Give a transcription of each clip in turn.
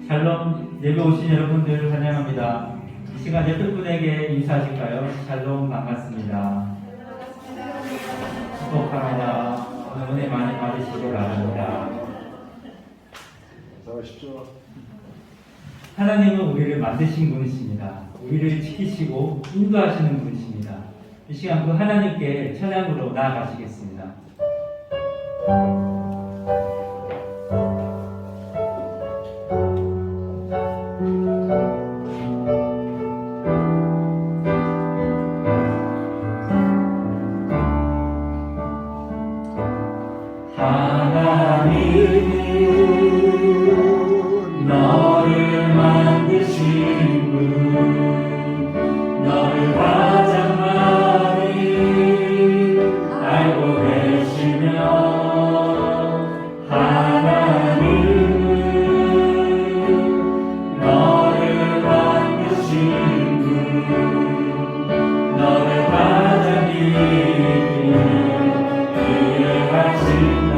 샬롬 예배 오신 여러분들 환영합니다. 이 시간 옆에 분에게 인사하실까요? 샬롬 반갑습니다. 축복합니다. 오늘 은혜 많이 받으시기 바랍니다. 어서오십시오. 하나님은 우리를 만드신 분이십니다. 우리를 지키시고 인도하시는 분이십니다. 이 시간 그 하나님께 찬양으로 나아가시겠습니다. 하나님은 너를 만드신 분, 너를 가장 많이 알고 계시며, 하나님은 너를 만드신 분, 너를 가장 깊이 이해하신다.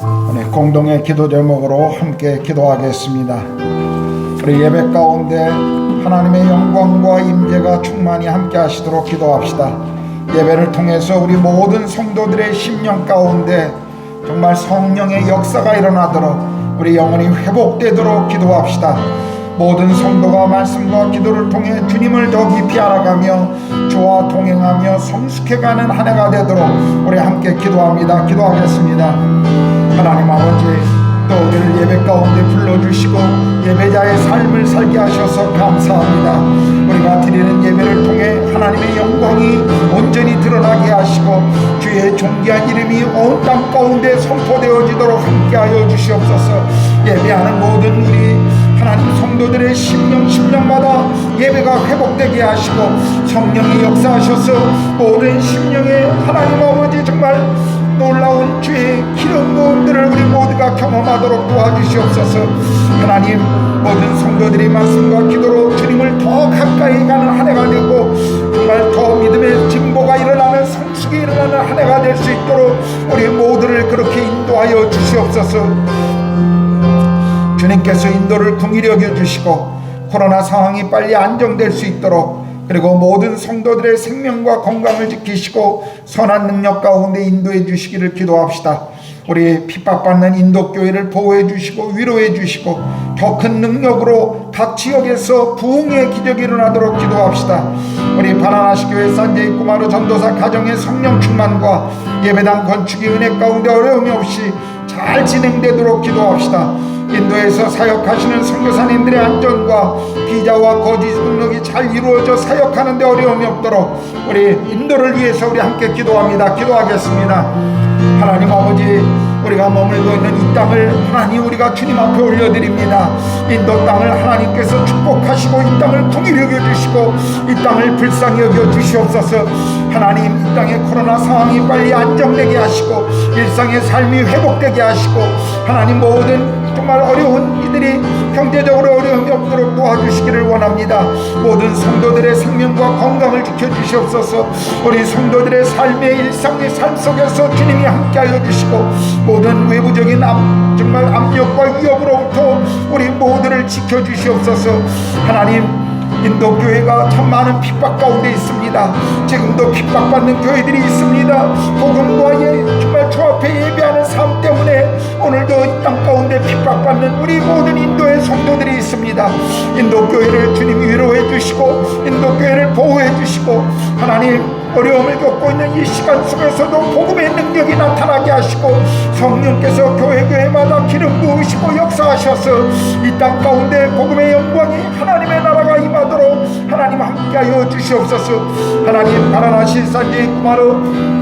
공동의 기도 제목으로 함께 기도하겠습니다. 우리 예배 가운데 하나님의 영광과 임재가 충만히 함께 하시도록 기도합시다. 예배를 통해서 우리 모든 성도들의 심령 가운데 정말 성령의 역사가 일어나도록 우리 영혼이 회복되도록 기도합시다. 모든 성도가 말씀과 기도를 통해 주님을 더 깊이 알아가며 주와 동행하며 성숙해가는 한 해가 되도록 우리 함께 기도합니다. 기도하겠습니다. 하나님 아버지, 또 우리를 예배 가운데 불러주시고 예배자의 삶을 살게 하셔서 감사합니다. 우리가 드리는 예배를 통해 하나님의 영광이 온전히 드러나게 하시고 주의 존귀한 이름이 온 땅 가운데 선포되어지도록 함께하여 주시옵소서. 예배하는 모든 우리 하나님 성도들의 심령마다 예배가 회복되게 하시고 성령이 역사하셔서 모든 심령에 하나님 아버지 정말 놀라운 주의 기름 부음들을 우리 모두가 경험하도록 도와주시옵소서. 하나님, 모든 성도들이 말씀과 기도로 주님을 더 가까이 가는 한 해가 되고 정말 더 믿음의 진보가 일어나는 성숙이 일어나는 한 해가 될 수 있도록 우리 모두를 그렇게 인도하여 주시옵소서. 주님께서 인도를 긍휼히 여겨주시고 코로나 상황이 빨리 안정될 수 있도록, 그리고 모든 성도들의 생명과 건강을 지키시고 선한 능력 가운데 인도해 주시기를 기도합시다. 우리 핍박받는 인도교회를 보호해 주시고 위로해 주시고 더 큰 능력으로 각 지역에서 부흥의 기적이 일어나도록 기도합시다. 우리 바나나시교회 산제이 꼬마루 전도사 가정의 성령 충만과 예배당 건축이 은혜 가운데 어려움이 없이 잘 진행되도록 기도합시다. 인도에서 사역하시는 선교사님들의 안전과 비자와 거주 등록이 잘 이루어져 사역하는 데 어려움이 없도록 우리 인도를 위해서 우리 함께 기도합니다. 기도하겠습니다. 하나님 아버지, 우리가 머물고 있는 이 땅을 하나님 우리가 주님 앞에 올려드립니다. 인도 땅을 하나님께서 축복하시고 이 땅을 긍휼히 여겨주시고 이 땅을 불쌍히 여겨주시옵소서. 하나님, 이 땅의 코로나 상황이 빨리 안정되게 하시고 일상의 삶이 회복되게 하시고 하나님 모든 정말 어려운 이들이 경제적으로 어려움이 없도록 도와주시기를 원합니다. 모든 성도들의 생명과 건강을 지켜주시옵소서. 우리 성도들의 삶의 일상의 삶 속에서 주님이 함께하여 주시고 모든 외부적인 정말 압력과 위협으로부터 우리 모두를 지켜주시옵소서. 하나님, 인도교회가 참 많은 핍박 가운데 있습니다. 지금도 핍박받는 교회들이 있습니다. 복음과 정말 주 앞에 예배하는 삶 때문에 오늘도 이 땅 가운데 핍박받는 우리 모든 인도의 성도들이 있습니다. 인도교회를 주님이 위로해 주시고 인도교회를 보호해 주시고 하나님, 어려움을 겪고 있는 이 시간 속에서도 복음의 능력이 나타나게 하시고 성령께서 교회마다 기름 부으시고 역사하셔서 이 땅 가운데 복음의 영광이 하나님의 나라가 임하도록 하나님 함께하여 주시옵소서. 하나님, 바나나시 산제이 꼬마루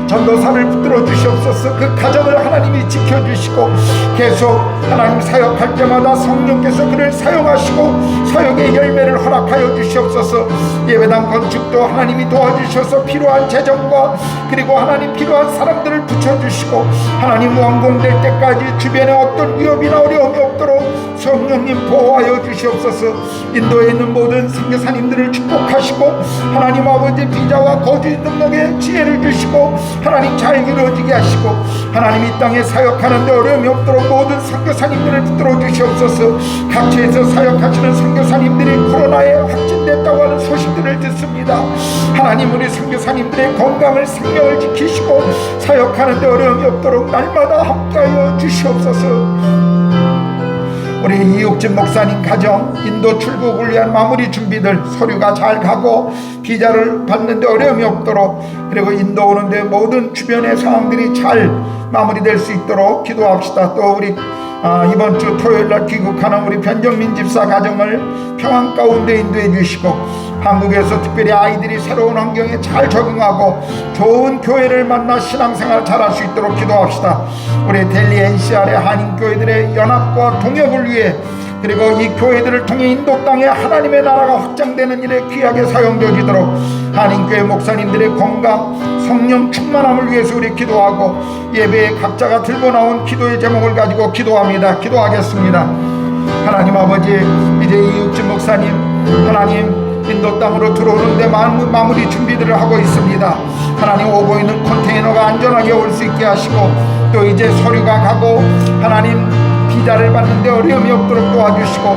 전도사를 붙들어 주시옵소서. 그 가정을 하나님이 지켜주시고 계속 하나님 사역할 때마다 성령께서 그를 사용하시고 사역의 열매를 허락하여 주시옵소서. 예배당 건축도 하나님이 도와주셔서 필요한 재정과 그리고 하나님 필요한 사람들을 붙여주시고 하나님 완공될 때까지 주변에 어떤 위협이나 어려움이 없도록 성령님 보호하여 주시옵소서. 인도에 있는 모든 선교사님들을 축복하시고 하나님 아버지 비자와 거주 능력의 지혜를 주시고 하나님 잘 이루어지게 하시고 하나님 이 땅에 사역하는데 어려움이 없도록 모든 선교사님들을 붙들어 주시옵소서. 각지에서 사역하시는 선교사님들이 코로나에 확진됐다고 하는 소식들을 듣습니다. 하나님, 우리 선교사님들의 건강을 생명을 지키시고 사역하는데 어려움이 없도록 날마다 함께하여 주시옵소서. 우리 이육진 목사님 가정 인도 출국을 위한 마무리 준비들 서류가 잘 가고 비자를 받는데 어려움이 없도록, 그리고 인도 오는데 모든 주변의 상황들이 잘 마무리될 수 있도록 기도합시다. 또 우리 이번 주 토요일날 귀국하는 우리 변정민 집사 가정을 평안 가운데 인도해 주시고 한국에서 특별히 아이들이 새로운 환경에 잘 적응하고 좋은 교회를 만나 신앙생활 잘할 수 있도록 기도합시다. 우리 델리 NCR의 한인교회들의 연합과 동역을 위해, 그리고 이 교회들을 통해 인도 땅에 하나님의 나라가 확장되는 일에 귀하게 사용되어지도록 한인교회 목사님들의 건강, 성령 충만함을 위해서 우리 기도하고 예배에 각자가 들고 나온 기도의 제목을 가지고 기도합니다. 기도하겠습니다. 하나님 아버지, 이제 이육진 목사님 하나님 인도 땅으로 들어오는데 마무리 준비들을 하고 있습니다. 하나님 오고 있는 컨테이너가 안전하게 올 수 있게 하시고, 또 이제 서류가 가고 하나님 비자를 받는데 어려움이 없도록 도와주시고,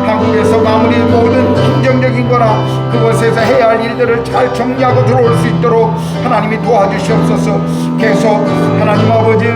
한국에서 마무리 모든 행정적인 거나 그곳에서 해야 할 일들을 잘 정리하고 들어올 수 있도록 하나님이 도와주시옵소서. 계속 하나님 아버지,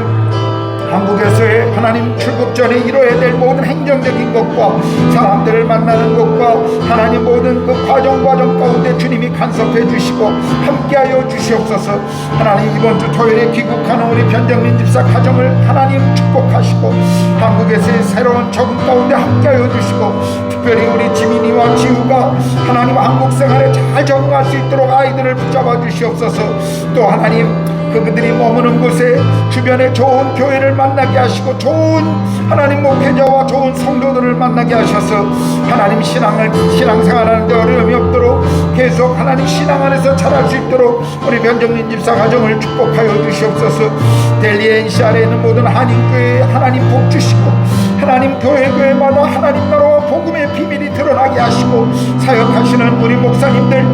한국에서의 하나님 출국 전에 이뤄야 될 모든 행정적인 것과 사람들을 만나는 것과 하나님 모든 그 과정 가운데 주님이 간섭해 주시고 함께하여 주시옵소서. 하나님 이번 주 토요일에 귀국하는 우리 변정민 집사 가정을 하나님 축복하시고, 한국에서의 새로운 적응 가운데 함께하여 주시고, 특별히 우리 지민이와 지우가 하나님 한국 생활에 잘 적응할 수 있도록 아이들을 붙잡아 주시옵소서. 또 하나님 그들이 머무는 곳에 주변에 좋은 교회를 만나게 하시고, 좋은 하나님 목회자와 좋은 성도들을 만나게 하셔서 하나님 신앙생활하는데 어려움이 없도록 계속 하나님 신앙 안에서 자랄 수 있도록 우리 변정민 집사 가정을 축복하여 주시옵소서. 델리에 NCR에 있는 모든 한인교회에 하나님 복 주시고, 하나님 교회마다 하나님 나라와 복음의 비밀이 드러나게 하시고, 사역하시는 우리 목사님들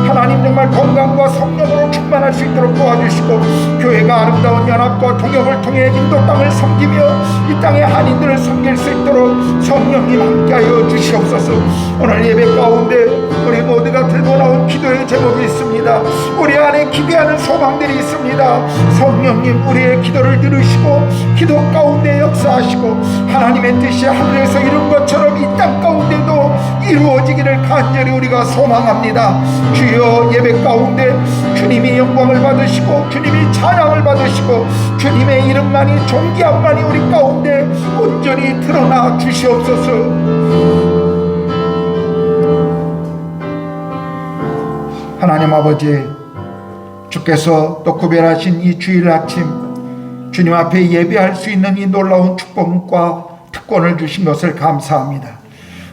하나님 정말 건강과 성령으로 충만할 수 있도록 도와주시고, 교회가 아름다운 연합과 통역을 통해 인도 땅을 섬기며 이 땅의 한인들을 섬길 수 있도록 성령님 함께하여 주시옵소서. 오늘 예배 가운데 우리 모두가 들고 나온 기도의 제목이 있습니다. 우리 안에 기대하는 소망들이 있습니다. 성령님 우리의 기도를 들으시고 기도 가운데 역사하시고, 하나님의 뜻이 하늘에서 이룬 것처럼 이 땅 가운데도 이루어지기를 간절히 우리가 소망합니다. 주여, 예배 가운데 주님이 영광을 받으시고 주님이 찬양을 받으시고 주님의 이름만이 존귀함만이 우리 가운데 온전히 드러나 주시옵소서. 하나님 아버지, 주께서 또 구별하신 이 주일 아침 주님 앞에 예배할 수 있는 이 놀라운 축복과 특권을 주신 것을 감사합니다.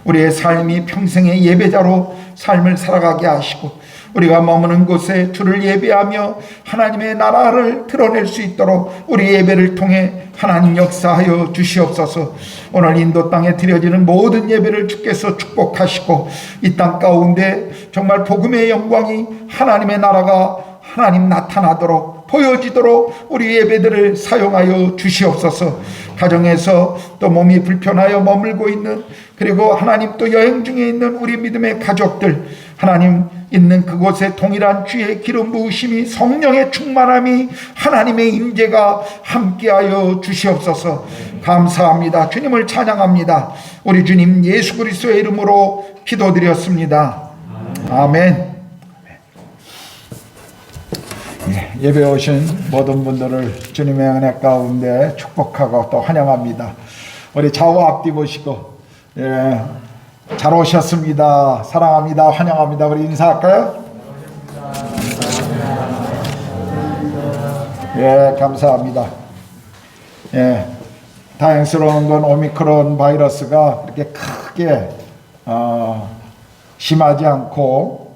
우리의 삶이 평생의 예배자로 삶을 살아가게 하시고, 우리가 머무는 곳에 주를 예배하며 하나님의 나라를 드러낼 수 있도록 우리 예배를 통해 하나님 역사하여 주시옵소서. 오늘 인도 땅에 드려지는 모든 예배를 주께서 축복하시고, 이 땅 가운데 정말 복음의 영광이 하나님의 나라가 하나님 나타나도록 보여지도록 우리 예배들을 사용하여 주시옵소서. 가정에서 또 몸이 불편하여 머물고 있는, 그리고 하나님 또 여행 중에 있는 우리 믿음의 가족들, 하나님 있는 그곳에 동일한 주의 기름 부으심이, 성령의 충만함이, 하나님의 임재가 함께하여 주시옵소서. 감사합니다. 주님을 찬양합니다. 우리 주님 예수 그리스도의 이름으로 기도드렸습니다. 아멘. 예배 오신 모든 분들을 주님의 은혜 가운데 축복하고 또 환영합니다. 우리 좌우 앞뒤 보시고, 잘 오셨습니다. 사랑합니다. 환영합니다. 우리 인사할까요? 감사합니다. 다행스러운 건 오미크론 바이러스가 그렇게 크게 심하지 않고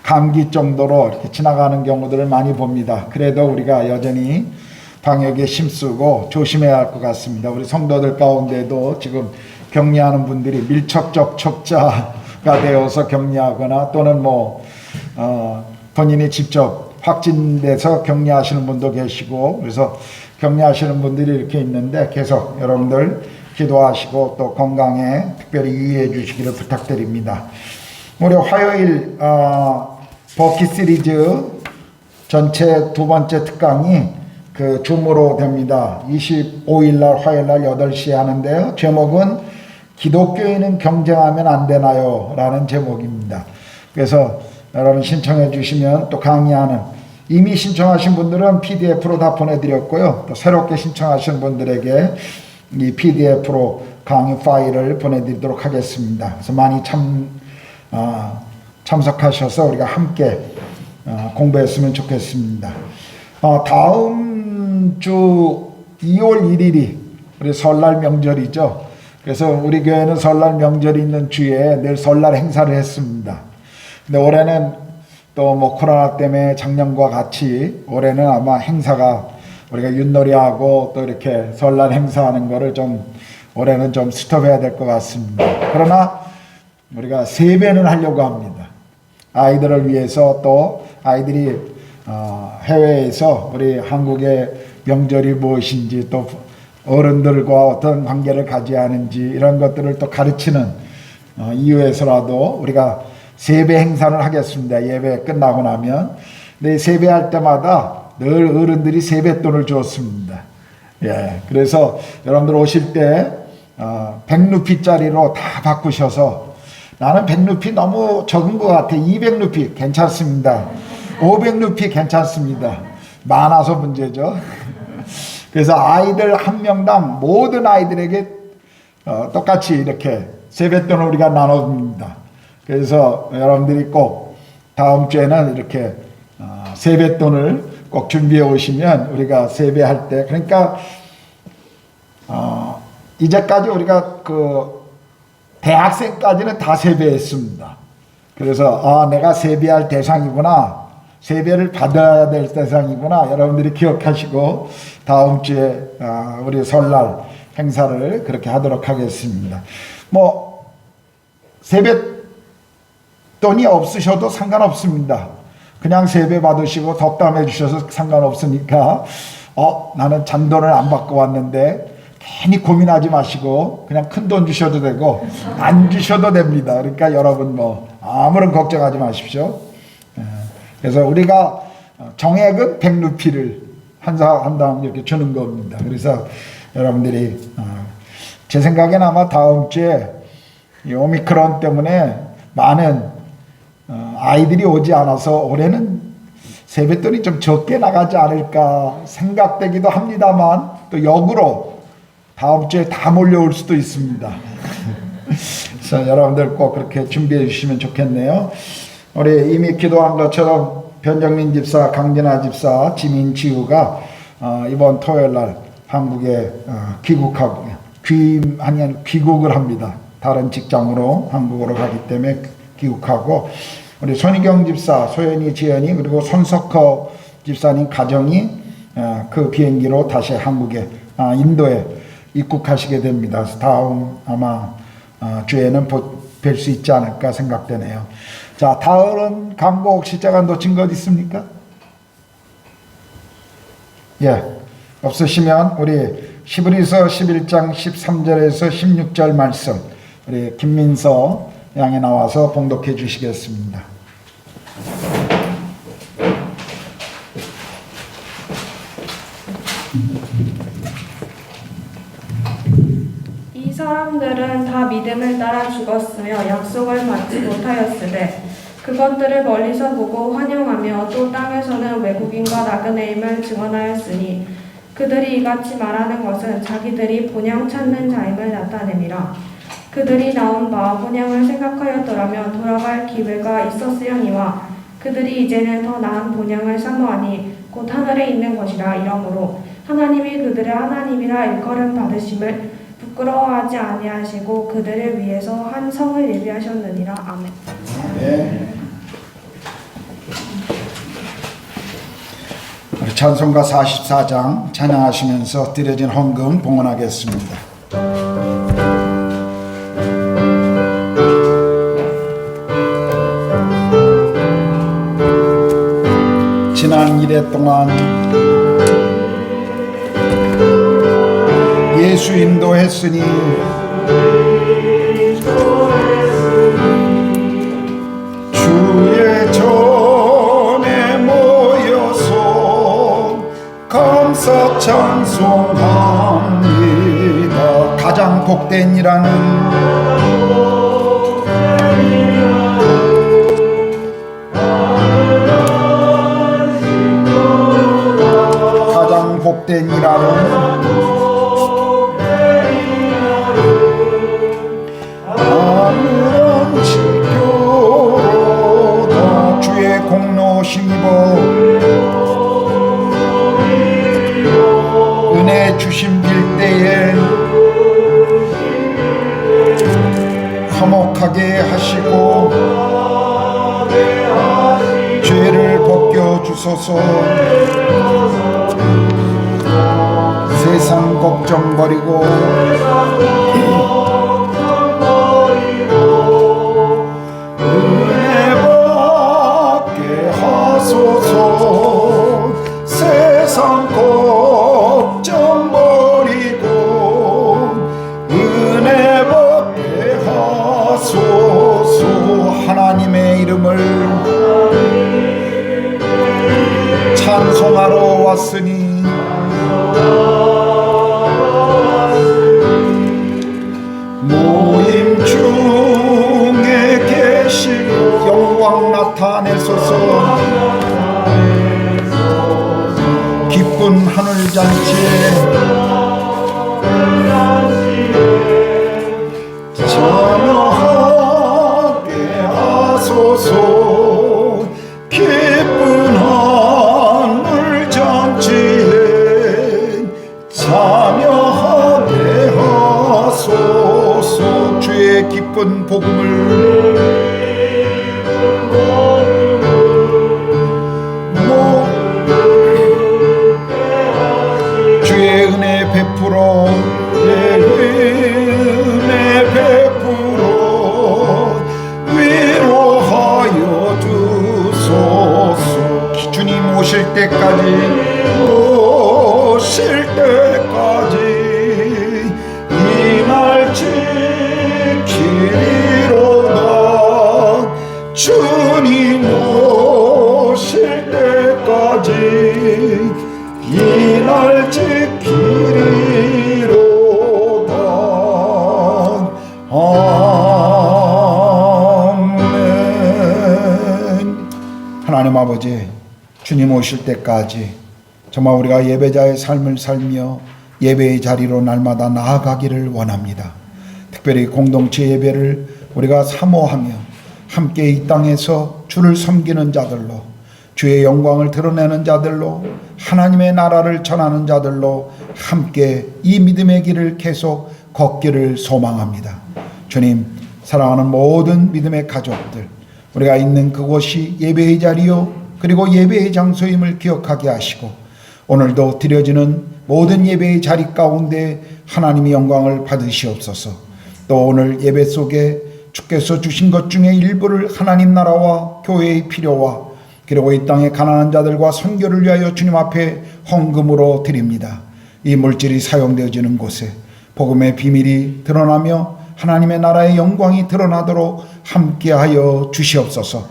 감기 정도로 이렇게 지나가는 경우들을 많이 봅니다. 그래도 우리가 여전히 방역에 힘쓰고 조심해야 할 것 같습니다. 우리 성도들 가운데도 지금 격리하는 분들이 밀접 접촉자가 되어서 격리하거나, 또는 본인이 직접 확진돼서 격리하시는 분도 계시고, 그래서 격리하시는 분들이 이렇게 있는데 계속 여러분들 기도하시고 또 건강에 특별히 유의해 주시기를 부탁드립니다. 우리 화요일 버킷 시리즈 전체 두 번째 특강이 줌으로 됩니다. 25일날 화요일날 8시에 하는데요. 제목은 기독교인은 경쟁하면 안 되나요? 라는 제목입니다. 그래서 여러분 신청해 주시면 또 강의하는, 이미 신청하신 분들은 PDF로 다 보내드렸고요. 또 새롭게 신청하신 분들에게 이 PDF로 강의 파일을 보내드리도록 하겠습니다. 그래서 많이 참석하셔서 우리가 함께 공부했으면 좋겠습니다. 다음 주 2월 1일이 우리 설날 명절이죠. 그래서 우리 교회는 설날 명절이 있는 주에 늘 설날 행사를 했습니다. 근데 올해는 또 코로나 때문에 작년과 같이 올해는 아마 행사가, 우리가 윷놀이하고 또 이렇게 설날 행사하는 거를 올해는 좀 스톱해야 될 것 같습니다. 그러나 우리가 3배는 하려고 합니다. 아이들을 위해서, 또 아이들이 해외에서 우리 한국의 명절이 무엇인지 또 어른들과 어떤 관계를 가져야 하는지 이런 것들을 또 가르치는 이유에서라도 우리가 세배 행사를 하겠습니다. 예배 끝나고 나면. 근데 세배할 때마다 늘 어른들이 세뱃돈을 주었습니다. 예, 그래서 여러분들 오실 때 100루피짜리로 다 바꾸셔서 나는 100루피 너무 적은 것 같아. 200루피 괜찮습니다. 500루피 괜찮습니다. 많아서 문제죠. 그래서 아이들 한 명당 모든 아이들에게 똑같이 이렇게 세뱃돈을 우리가 나눠줍니다. 그래서 여러분들이 꼭 다음 주에는 이렇게 세뱃돈을 꼭 준비해 오시면 우리가 세배할 때, 그러니까 이제까지 우리가 그 대학생까지는 다 세배했습니다. 그래서 내가 세배할 대상이구나, 세배를 받아야 될 대상이구나, 여러분들이 기억하시고 다음 주에 우리 설날 행사를 그렇게 하도록 하겠습니다. 뭐 세뱃돈이 없으셔도 상관없습니다. 그냥 세배 받으시고 덕담해 주셔서 상관없으니까 나는 잔돈을 안 받고 왔는데 괜히 고민하지 마시고 그냥 큰 돈 주셔도 되고 안 주셔도 됩니다. 그러니까 여러분 뭐 아무런 걱정하지 마십시오. 그래서 우리가 정액은 100루피를 한 사람 이렇게 주는 겁니다. 그래서 여러분들이 제 생각에는 아마 다음 주에 이 오미크론 때문에 많은 아이들이 오지 않아서 올해는 세뱃돈이 좀 적게 나가지 않을까 생각되기도 합니다만 또 역으로 다음 주에 다 몰려올 수도 있습니다. 그래서 여러분들 꼭 그렇게 준비해 주시면 좋겠네요. 우리 이미 기도한 것처럼 변정민 집사, 강진아 집사, 지민 지우가 이번 토요일 날 한국에 귀국을 합니다. 다른 직장으로 한국으로 가기 때문에 귀국하고, 우리 손희경 집사, 소연이, 지연이, 그리고 손석호 집사님 가정이 그 비행기로 다시 한국에 인도에 입국하시게 됩니다. 그래서 다음 아마 주에는 뵐 수 있지 않을까 생각되네요. 자, 다른 광고 혹시 제가 놓친 것 있습니까? 예, 없으시면 우리 히브리서 11장 13절에서 16절 말씀 우리 김민서 양이 나와서 봉독해 주시겠습니다. 이 사람들은 다 믿음을 따라 죽었으며 약속을 받지 못하였으되 그것들을 멀리서 보고 환영하며 또 땅에서는 외국인과 나그네임을 증언하였으니 그들이 이같이 말하는 것은 자기들이 본향 찾는 자임을 나타냄이라. 그들이 나온 바 본향을 생각하였더라면 돌아갈 기회가 있었으려니와 그들이 이제는 더 나은 본향을 사모하니 곧 하늘에 있는 것이라. 이러므로 하나님이 그들의 하나님이라 일컬음 받으심을 부끄러워하지 아니하시고 그들을 위해서 한 성을 예비하셨느니라. 아멘. 네. 우리 찬송가 44장 찬양하시면서 드려진 헌금 봉헌하겠습니다. 지난 1회 동안 예수 인도했으니 주의 전에 모여서 감사 찬송합니다. 가장 복된 이라는 복된 이라는 아무런 지교다. 주의 공로 힘입어 은혜 주심 빌때에 화목하게 하시고 죄를 벗겨주소서. 세상 걱정 버리고 은혜 받게 하소서. 주의 기쁜 복음을 주의 은혜 베풀어 위로하여 주소서. 주님 오실 때까지 이날 지키리로다. 주님 오실 때까지 이날 지키리로다. 아멘. 하나님 아버지, 주님 오실 때까지 정말 우리가 예배자의 삶을 살며 예배의 자리로 날마다 나아가기를 원합니다. 특별히 공동체 예배를 우리가 사모하며 함께 이 땅에서 주를 섬기는 자들로, 주의 영광을 드러내는 자들로, 하나님의 나라를 전하는 자들로 함께 이 믿음의 길을 계속 걷기를 소망합니다. 주님, 사랑하는 모든 믿음의 가족들, 우리가 있는 그곳이 예배의 자리요 그리고 예배의 장소임을 기억하게 하시고, 오늘도 드려지는 모든 예배의 자리 가운데 하나님의 영광을 받으시옵소서. 또 오늘 예배 속에 주께서 주신 것 중에 일부를 하나님 나라와 교회의 필요와 그리고 이 땅의 가난한 자들과 선교를 위하여 주님 앞에 헌금으로 드립니다. 이 물질이 사용되어지는 곳에 복음의 비밀이 드러나며 하나님의 나라의 영광이 드러나도록 함께하여 주시옵소서.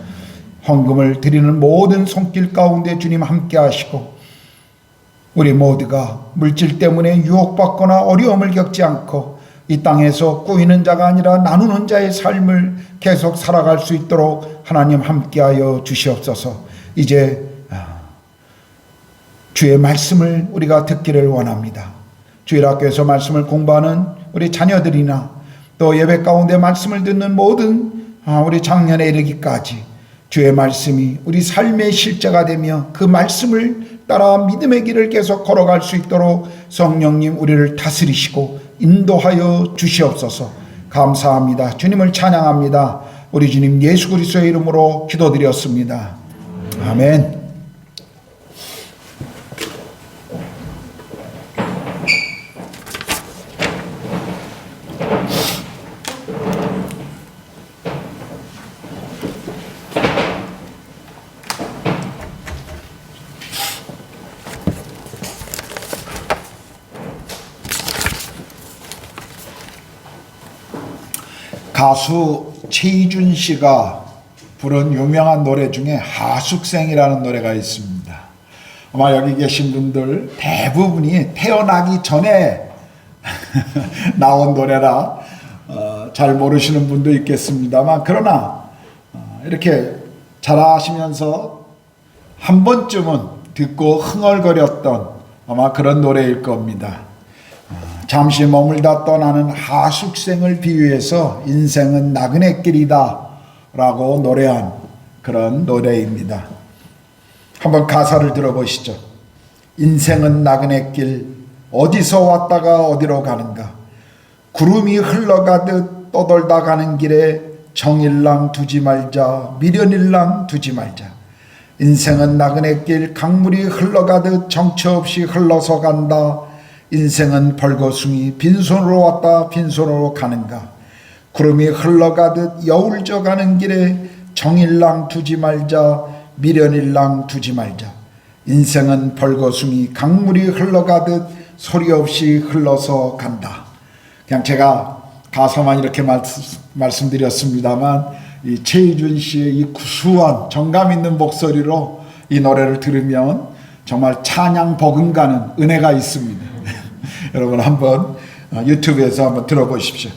헌금을 드리는 모든 손길 가운데 주님 함께 하시고, 우리 모두가 물질 때문에 유혹받거나 어려움을 겪지 않고 이 땅에서 꾸이는 자가 아니라 나누는 자의 삶을 계속 살아갈 수 있도록 하나님 함께하여 주시옵소서. 이제 주의 말씀을 우리가 듣기를 원합니다. 주일학교에서 말씀을 공부하는 우리 자녀들이나 또 예배 가운데 말씀을 듣는 모든 우리 작년에 이르기까지 주의 말씀이 우리 삶의 실제가 되며 그 말씀을 따라 믿음의 길을 계속 걸어갈 수 있도록 성령님 우리를 다스리시고 인도하여 주시옵소서. 감사합니다. 주님을 찬양합니다. 우리 주님 예수 그리스도의 이름으로 기도드렸습니다. 아멘. 가수 최희준 씨가 부른 유명한 노래 중에 하숙생이라는 노래가 있습니다. 아마 여기 계신 분들 대부분이 태어나기 전에 나온 노래라 잘 모르시는 분도 있겠습니다만, 그러나 이렇게 자라시면서 한 번쯤은 듣고 흥얼거렸던 아마 그런 노래일 겁니다. 잠시 머물다 떠나는 하숙생을 비유해서 인생은 나그네 길이다 라고 노래한 그런 노래입니다. 한번 가사를 들어보시죠. 인생은 나그네 길, 어디서 왔다가 어디로 가는가. 구름이 흘러가듯 떠돌다 가는 길에 정일랑 두지 말자, 미련일랑 두지 말자. 인생은 나그네 길, 강물이 흘러가듯 정처 없이 흘러서 간다. 인생은 벌거숭이, 빈손으로 왔다 빈손으로 가는가. 구름이 흘러가듯 여울져 가는 길에 정일랑 두지 말자, 미련일랑 두지 말자. 인생은 벌거숭이, 강물이 흘러가듯 소리 없이 흘러서 간다. 그냥 제가 가사만 이렇게 말씀드렸습니다만, 이 최희준 씨의 이 구수한 정감 있는 목소리로 이 노래를 들으면 정말 찬양 버금가는 은혜가 있습니다. 여러분 한번 유튜브에서 한번 들어보십시오.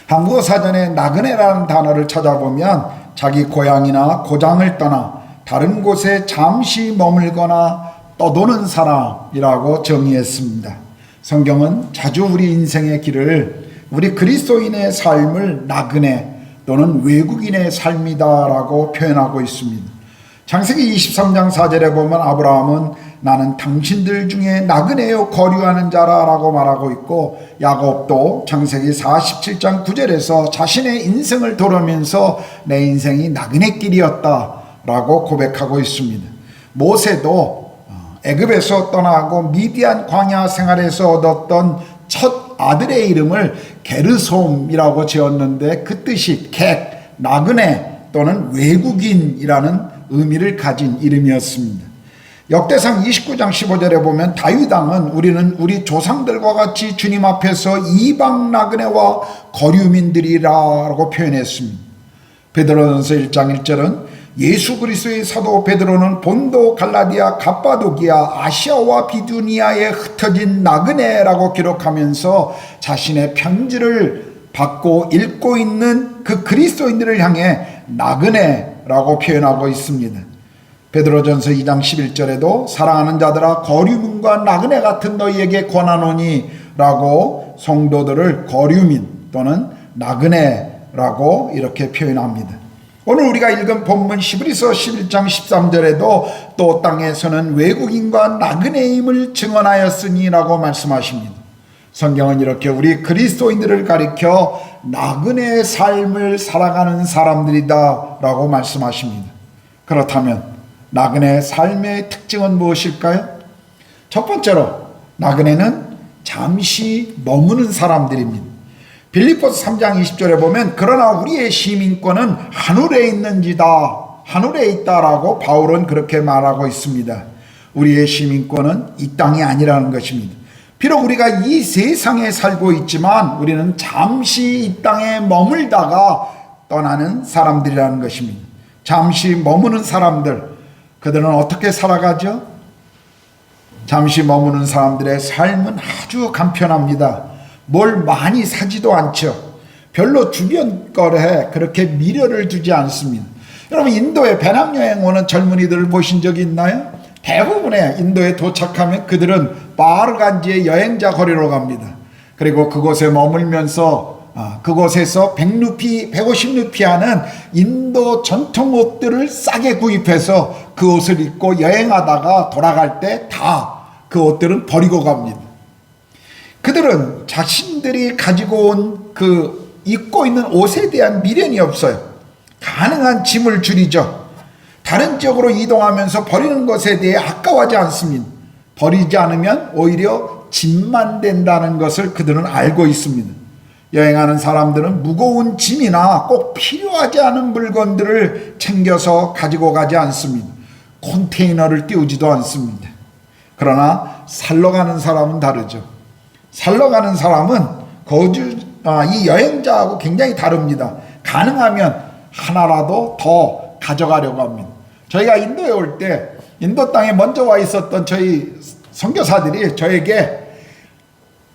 한국어 사전에 나그네라는 단어를 찾아보면 자기 고향이나 고장을 떠나 다른 곳에 잠시 머물거나 떠도는 사람이라고 정의했습니다. 성경은 자주 우리 인생의 길을, 우리 그리스도인의 삶을 나그네 또는 외국인의 삶이다라고 표현하고 있습니다. 창세기 23장 4절에 보면 아브라함은 나는 당신들 중에 나그네요 거류하는 자라라고 말하고 있고, 야곱도 창세기 47장 9절에서 자신의 인생을 돌아보면서 내 인생이 나그네길이었다라고 고백하고 있습니다. 모세도 애굽에서 떠나고 미디안 광야 생활에서 얻었던 첫 아들의 이름을 게르솜이라고 지었는데 그 뜻이 객, 나그네 또는 외국인이라는 의미를 가진 이름이었습니다. 역대상 29장 15절에 보면 다윗 왕은 우리는 우리 조상들과 같이 주님 앞에서 이방 나그네와 거류민들이라고 표현했습니다. 베드로전서 1장 1절은 예수 그리스도의 사도 베드로는 본도, 갈라디아, 갑바도기아, 아시아와 비두니아에 흩어진 나그네라고 기록하면서 자신의 편지를 받고 읽고 있는 그 그리스도인들을 향해 나그네라고 표현하고 있습니다. 베드로전서 2장 11절에도 사랑하는 자들아 거류민과 나그네 같은 너희에게 권하노니 라고 성도들을 거류민 또는 나그네라고 이렇게 표현합니다. 오늘 우리가 읽은 본문 히브리서 11장 13절에도 또 땅에서는 외국인과 나그네임을 증언하였으니 라고 말씀하십니다. 성경은 이렇게 우리 그리스도인들을 가리켜 나그네의 삶을 살아가는 사람들이다 라고 말씀하십니다. 그렇다면 나그네의 삶의 특징은 무엇일까요? 첫 번째로 나그네는 잠시 머무는 사람들입니다. 빌립보서 3장 20절에 보면 그러나 우리의 시민권은 하늘에 있는지다, 하늘에 있다라고 바울은 그렇게 말하고 있습니다. 우리의 시민권은 이 땅이 아니라는 것입니다. 비록 우리가 이 세상에 살고 있지만 우리는 잠시 이 땅에 머물다가 떠나는 사람들이라는 것입니다. 잠시 머무는 사람들, 그들은 어떻게 살아가죠? 잠시 머무는 사람들의 삶은 아주 간편합니다. 뭘 많이 사지도 않죠. 별로 주변 거래 그렇게 미련을 두지 않습니다. 여러분, 인도에 배낭여행 오는 젊은이들을 보신 적이 있나요? 대부분의 인도에 도착하면 그들은 바르간지의 여행자 거리로 갑니다. 그리고 그곳에 머물면서 그곳에서 100루피, 150루피 하는 인도 전통 옷들을 싸게 구입해서 그 옷을 입고 여행하다가 돌아갈 때 다 그 옷들은 버리고 갑니다. 그들은 자신들이 가지고 온 그 입고 있는 옷에 대한 미련이 없어요. 가능한 짐을 줄이죠. 다른 지역으로 이동하면서 버리는 것에 대해 아까워하지 않습니다. 버리지 않으면 오히려 짐만 된다는 것을 그들은 알고 있습니다. 여행하는 사람들은 무거운 짐이나 꼭 필요하지 않은 물건들을 챙겨서 가지고 가지 않습니다. 컨테이너를 띄우지도 않습니다. 그러나 살러 가는 사람은 다르죠. 살러 가는 사람은 이 여행자하고 굉장히 다릅니다. 가능하면 하나라도 더 가져가려고 합니다. 저희가 인도에 올 때 인도 땅에 먼저 와 있었던 저희 선교사들이 저에게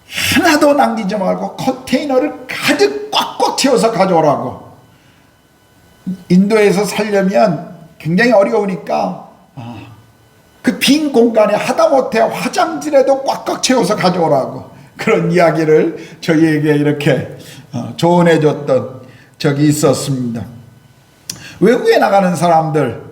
하나도 남기지 말고 컨테이너를 가득 꽉꽉 채워서 가져오라고. 인도에서 살려면 굉장히 어려우니까 그 빈 공간에 하다못해 화장실에도 꽉꽉 채워서 가져오라고 그런 이야기를 저희에게 이렇게 조언해 줬던 적이 있었습니다. 외국에 나가는 사람들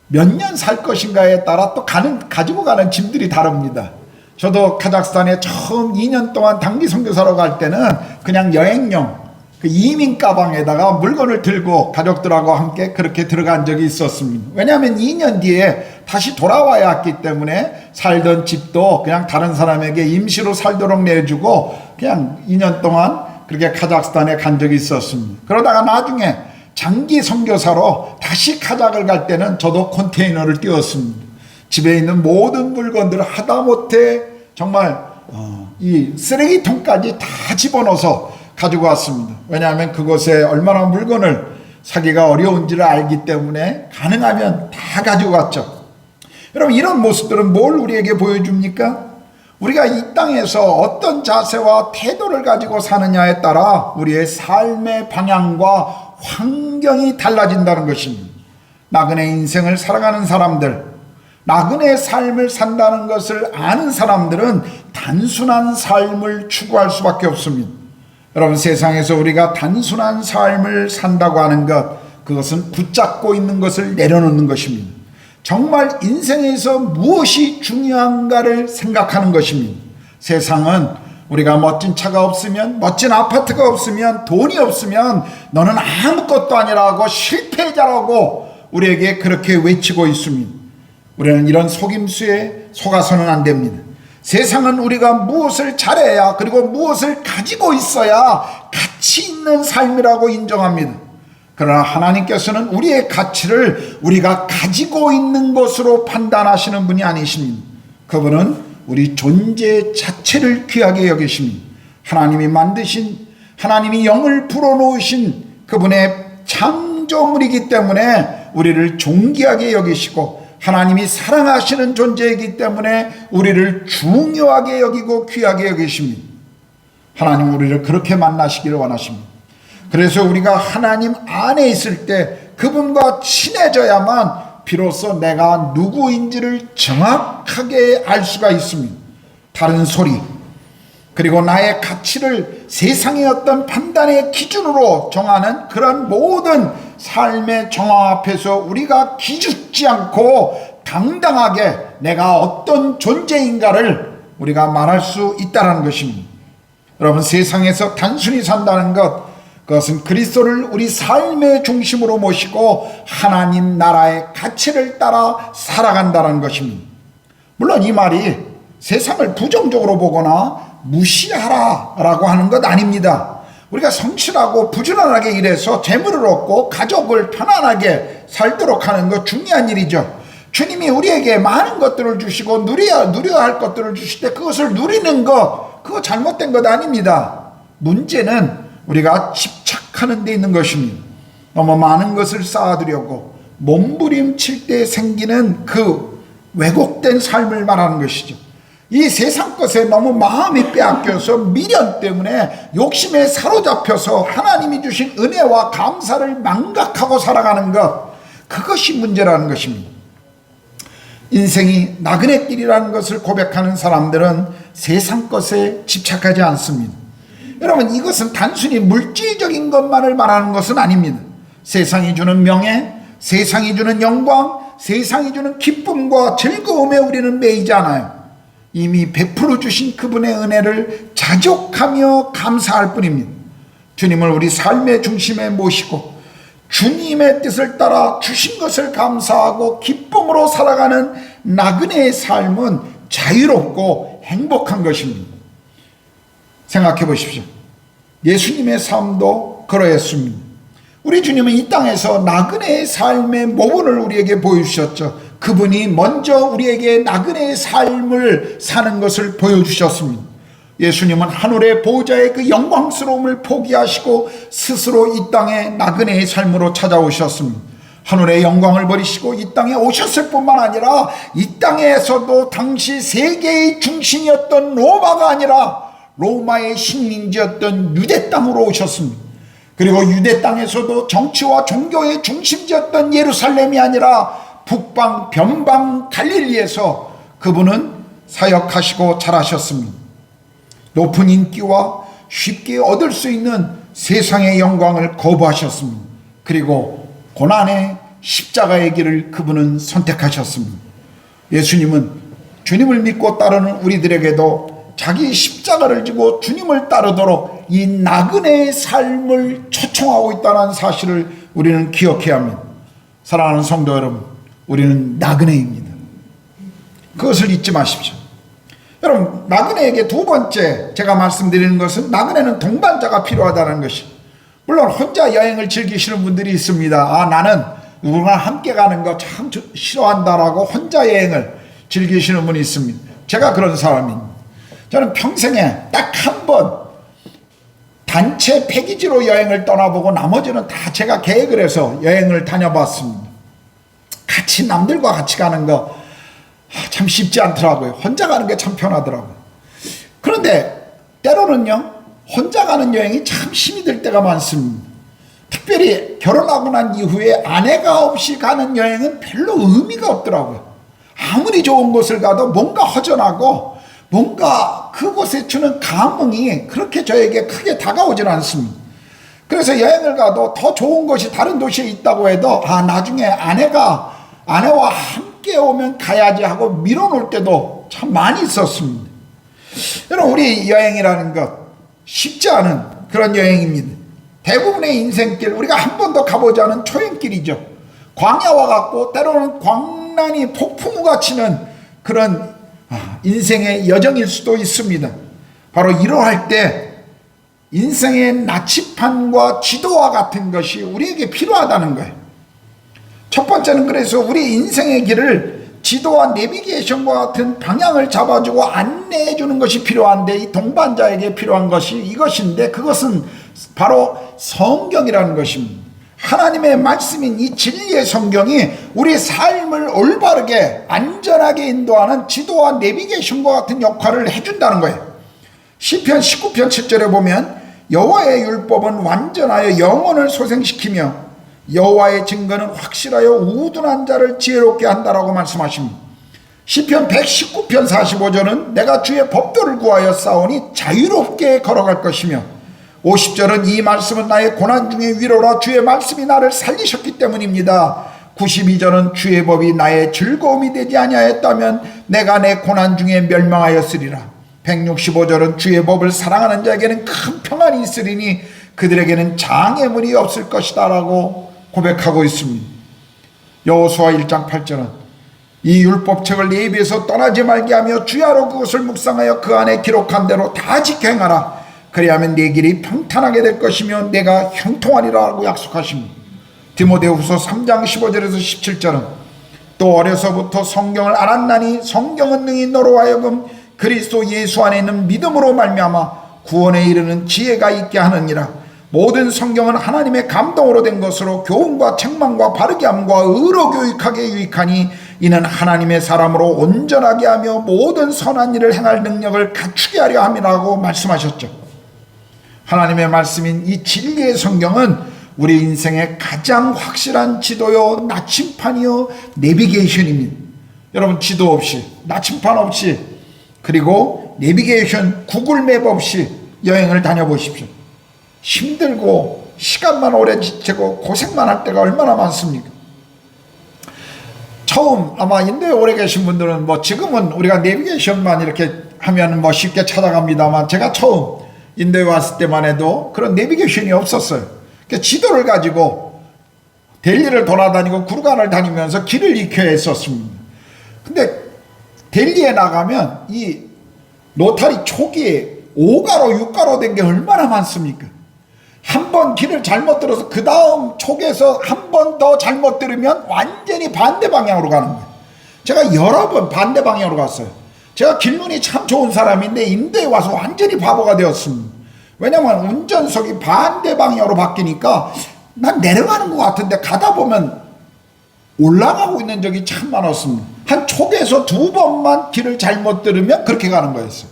몇 년 살 것인가에 따라 또 가지고 가는 짐들이 다릅니다. 저도 카자흐스탄에 처음 2년 동안 단기 선교사로 갈 때는 그냥 여행용 그 이민 가방에다가 물건을 들고 가족들하고 함께 그렇게 들어간 적이 있었습니다. 왜냐하면 2년 뒤에 다시 돌아와야 했기 때문에 살던 집도 그냥 다른 사람에게 임시로 살도록 내주고 그냥 2년 동안 그렇게 카자흐스탄에 간 적이 있었습니다. 그러다가 나중에 장기 선교사로 다시 카자흐를 갈 때는 저도 컨테이너를 띄웠습니다. 집에 있는 모든 물건들을 하다못해 정말 이 쓰레기통까지 다 집어넣어서 가지고 왔습니다. 왜냐하면 그곳에 얼마나 물건을 사기가 어려운지를 알기 때문에 가능하면 다 가지고 갔죠. 여러분, 이런 모습들은 뭘 우리에게 보여줍니까? 우리가 이 땅에서 어떤 자세와 태도를 가지고 사느냐에 따라 우리의 삶의 방향과 환경이 달라진다는 것입니다. 나그네 인생을 살아가는 사람들, 나그네 삶을 산다는 것을 아는 사람들은 단순한 삶을 추구할 수밖에 없습니다. 여러분, 세상에서 우리가 단순한 삶을 산다고 하는 것, 그것은 붙잡고 있는 것을 내려놓는 것입니다. 정말 인생에서 무엇이 중요한가를 생각하는 것입니다. 세상은 우리가 멋진 차가 없으면, 멋진 아파트가 없으면, 돈이 없으면 너는 아무것도 아니라고, 실패자라고 우리에게 그렇게 외치고 있습니다. 우리는 이런 속임수에 속아서는 안 됩니다. 세상은 우리가 무엇을 잘해야, 그리고 무엇을 가지고 있어야 가치 있는 삶이라고 인정합니다. 그러나 하나님께서는 우리의 가치를 우리가 가지고 있는 것으로 판단하시는 분이 아니십니다. 그분은 우리 존재 자체를 귀하게 여기십니다. 하나님이 만드신, 하나님이 영을 불어넣으신 그분의 창조물이기 때문에 우리를 존귀하게 여기시고, 하나님이 사랑하시는 존재이기 때문에 우리를 중요하게 여기고 귀하게 여기십니다. 하나님 우리를 그렇게 만나시기를 원하십니다. 그래서 우리가 하나님 안에 있을 때 그분과 친해져야만 비로소 내가 누구인지를 정확하게 알 수가 있습니다. 다른 소리, 그리고 나의 가치를 세상의 어떤 판단의 기준으로 정하는 그런 모든 삶의 정황 앞에서 우리가 기죽지 않고 당당하게 내가 어떤 존재인가를 우리가 말할 수 있다는 것입니다. 여러분, 세상에서 단순히 산다는 것, 그것은 그리스도를 우리 삶의 중심으로 모시고 하나님 나라의 가치를 따라 살아간다는 것입니다. 물론 이 말이 세상을 부정적으로 보거나 무시하라라고 하는 것 아닙니다. 우리가 성실하고 부지런하게 일해서 재물을 얻고 가족을 편안하게 살도록 하는 것 중요한 일이죠. 주님이 우리에게 많은 것들을 주시고 누려야 할 것들을 주실 때 그것을 누리는 것, 그거 잘못된 것 아닙니다. 문제는 우리가 집착하는 데 있는 것입니다. 너무 많은 것을 쌓아두려고 몸부림칠 때 생기는 그 왜곡된 삶을 말하는 것이죠. 이 세상 것에 너무 마음이 빼앗겨서 미련 때문에 욕심에 사로잡혀서 하나님이 주신 은혜와 감사를 망각하고 살아가는 것, 그것이 문제라는 것입니다. 인생이 나그네 길이라는 것을 고백하는 사람들은 세상 것에 집착하지 않습니다. 여러분, 이것은 단순히 물질적인 것만을 말하는 것은 아닙니다. 세상이 주는 명예, 세상이 주는 영광, 세상이 주는 기쁨과 즐거움에 우리는 매이지 않아요. 이미 베풀어 주신 그분의 은혜를 자족하며 감사할 뿐입니다. 주님을 우리 삶의 중심에 모시고 주님의 뜻을 따라 주신 것을 감사하고 기쁨으로 살아가는 나그네의 삶은 자유롭고 행복한 것입니다. 생각해 보십시오. 예수님의 삶도 그러했습니다. 우리 주님은 이 땅에서 나그네의 삶의 모본을 우리에게 보여주셨죠. 그분이 먼저 우리에게 나그네의 삶을 사는 것을 보여주셨습니다. 예수님은 하늘의 보호자의 그 영광스러움을 포기하시고 스스로 이 땅에 나그네의 삶으로 찾아오셨습니다. 하늘의 영광을 버리시고 이 땅에 오셨을 뿐만 아니라 이 땅에서도 당시 세계의 중심이었던 로마가 아니라 로마의 식민지였던 유대 땅으로 오셨습니다. 그리고 유대 땅에서도 정치와 종교의 중심지였던 예루살렘이 아니라 북방, 변방, 갈릴리에서 그분은 사역하시고 잘하셨습니다. 높은 인기와 쉽게 얻을 수 있는 세상의 영광을 거부하셨습니다. 그리고 고난의 십자가의 길을 그분은 선택하셨습니다. 예수님은 주님을 믿고 따르는 우리들에게도 자기 십자가를 지고 주님을 따르도록 이 나그네의 삶을 초청하고 있다는 사실을 우리는 기억해야 합니다. 사랑하는 성도 여러분, 우리는 나그네입니다. 그것을 잊지 마십시오. 여러분, 나그네에게 두 번째 제가 말씀드리는 것은 나그네는 동반자가 필요하다는 것이, 물론 혼자 여행을 즐기시는 분들이 있습니다. 나는 누구랑 함께 가는 거 참 싫어한다라고 혼자 여행을 즐기시는 분이 있습니다. 제가 그런 사람입니다. 저는 평생에 딱 한 번 단체 패키지로 여행을 떠나보고 나머지는 다 제가 계획을 해서 여행을 다녀봤습니다. 같이 남들과 같이 가는 거 참 쉽지 않더라고요. 혼자 가는 게 참 편하더라고요. 그런데 때로는요, 혼자 가는 여행이 참 힘이 들 때가 많습니다. 특별히 결혼하고 난 이후에 아내가 없이 가는 여행은 별로 의미가 없더라고요. 아무리 좋은 곳을 가도 뭔가 허전하고 뭔가 그곳에 주는 감흥이 그렇게 저에게 크게 다가오지는 않습니다. 그래서 여행을 가도 더 좋은 곳이 다른 도시에 있다고 해도 나중에 아내와 함께 늦게 오면 가야지 하고 밀어놓을 때도 참 많이 있었습니다. 여러분, 우리 여행이라는 것 쉽지 않은 그런 여행입니다. 대부분의 인생길, 우리가 한 번도 가보지 않은 초행길이죠. 광야와 같고 때로는 광란이 폭풍우가 치는 그런 인생의 여정일 수도 있습니다. 바로 이러할 때 인생의 나침판과 지도와 같은 것이 우리에게 필요하다는 거예요. 첫 번째는 그래서 우리 인생의 길을 지도와 내비게이션과 같은 방향을 잡아주고 안내해 주는 것이 필요한데, 이 동반자에게 필요한 것이 이것인데, 그것은 바로 성경이라는 것입니다. 하나님의 말씀인 이 진리의 성경이 우리 삶을 올바르게 안전하게 인도하는 지도와 내비게이션과 같은 역할을 해준다는 거예요. 시편 19편 7절에 보면 여호와의 율법은 완전하여 영혼을 소생시키며 여호와의 증거는 확실하여 우둔한 자를 지혜롭게 한다라고 말씀하십니다. 시편 119편 45절은 내가 주의 법도를 구하여 싸우니 자유롭게 걸어갈 것이며, 50절은 이 말씀은 나의 고난 중에 위로라, 주의 말씀이 나를 살리셨기 때문입니다. 92절은 주의 법이 나의 즐거움이 되지 아니하였다면 내가 내 고난 중에 멸망하였으리라. 165절은 주의 법을 사랑하는 자에게는 큰 평안이 있으리니 그들에게는 장애물이 없을 것이다 라고 고백하고 있습니다. 여호수아 1장 8절은 이 율법책을 내 입에서 떠나지 말게 하며 주야로 그것을 묵상하여 그 안에 기록한 대로 다 지켜 행하라. 그리하면 내 길이 평탄하게 될 것이며 내가 형통하리라고 약속하십니다. 디모데후서 3장 15절에서 17절은 또 어려서부터 성경을 알았나니 성경은 능히 너로 하여금 그리스도 예수 안에 있는 믿음으로 말미암아 구원에 이르는 지혜가 있게 하느니라. 모든 성경은 하나님의 감동으로 된 것으로 교훈과 책망과 바르게 함과 의로 교육하게 유익하니 이는 하나님의 사람으로 온전하게 하며 모든 선한 일을 행할 능력을 갖추게 하려 함이라고 말씀하셨죠. 하나님의 말씀인 이 진리의 성경은 우리 인생의 가장 확실한 지도요, 나침판이요, 내비게이션입니다. 여러분, 지도 없이, 나침판 없이, 그리고 내비게이션, 구글맵 없이 여행을 다녀보십시오. 힘들고 시간만 오래 지체고 고생만 할 때가 얼마나 많습니까? 처음 아마 인도에 오래 계신 분들은 지금은 우리가 내비게이션만 이렇게 하면 쉽게 찾아갑니다만, 제가 처음 인도에 왔을 때만 해도 그런 내비게이션이 없었어요. 그러니까 지도를 가지고 델리를 돌아다니고 구르간을 다니면서 길을 익혀야 했었습니다. 근데 델리에 나가면 이 로타리 초기에 5가로 6가로 된 게 얼마나 많습니까? 한 번 길을 잘못 들어서 그 다음 촉에서 한 번 더 잘못 들으면 완전히 반대 방향으로 가는 거예요. 제가 여러 번 반대 방향으로 갔어요. 제가 길눈이 참 좋은 사람인데 인도에 와서 완전히 바보가 되었습니다. 왜냐면 운전석이 반대 방향으로 바뀌니까 난 내려가는 것 같은데 가다 보면 올라가고 있는 적이 참 많았습니다. 한 촉에서 2번만 길을 잘못 들으면 그렇게 가는 거였어요.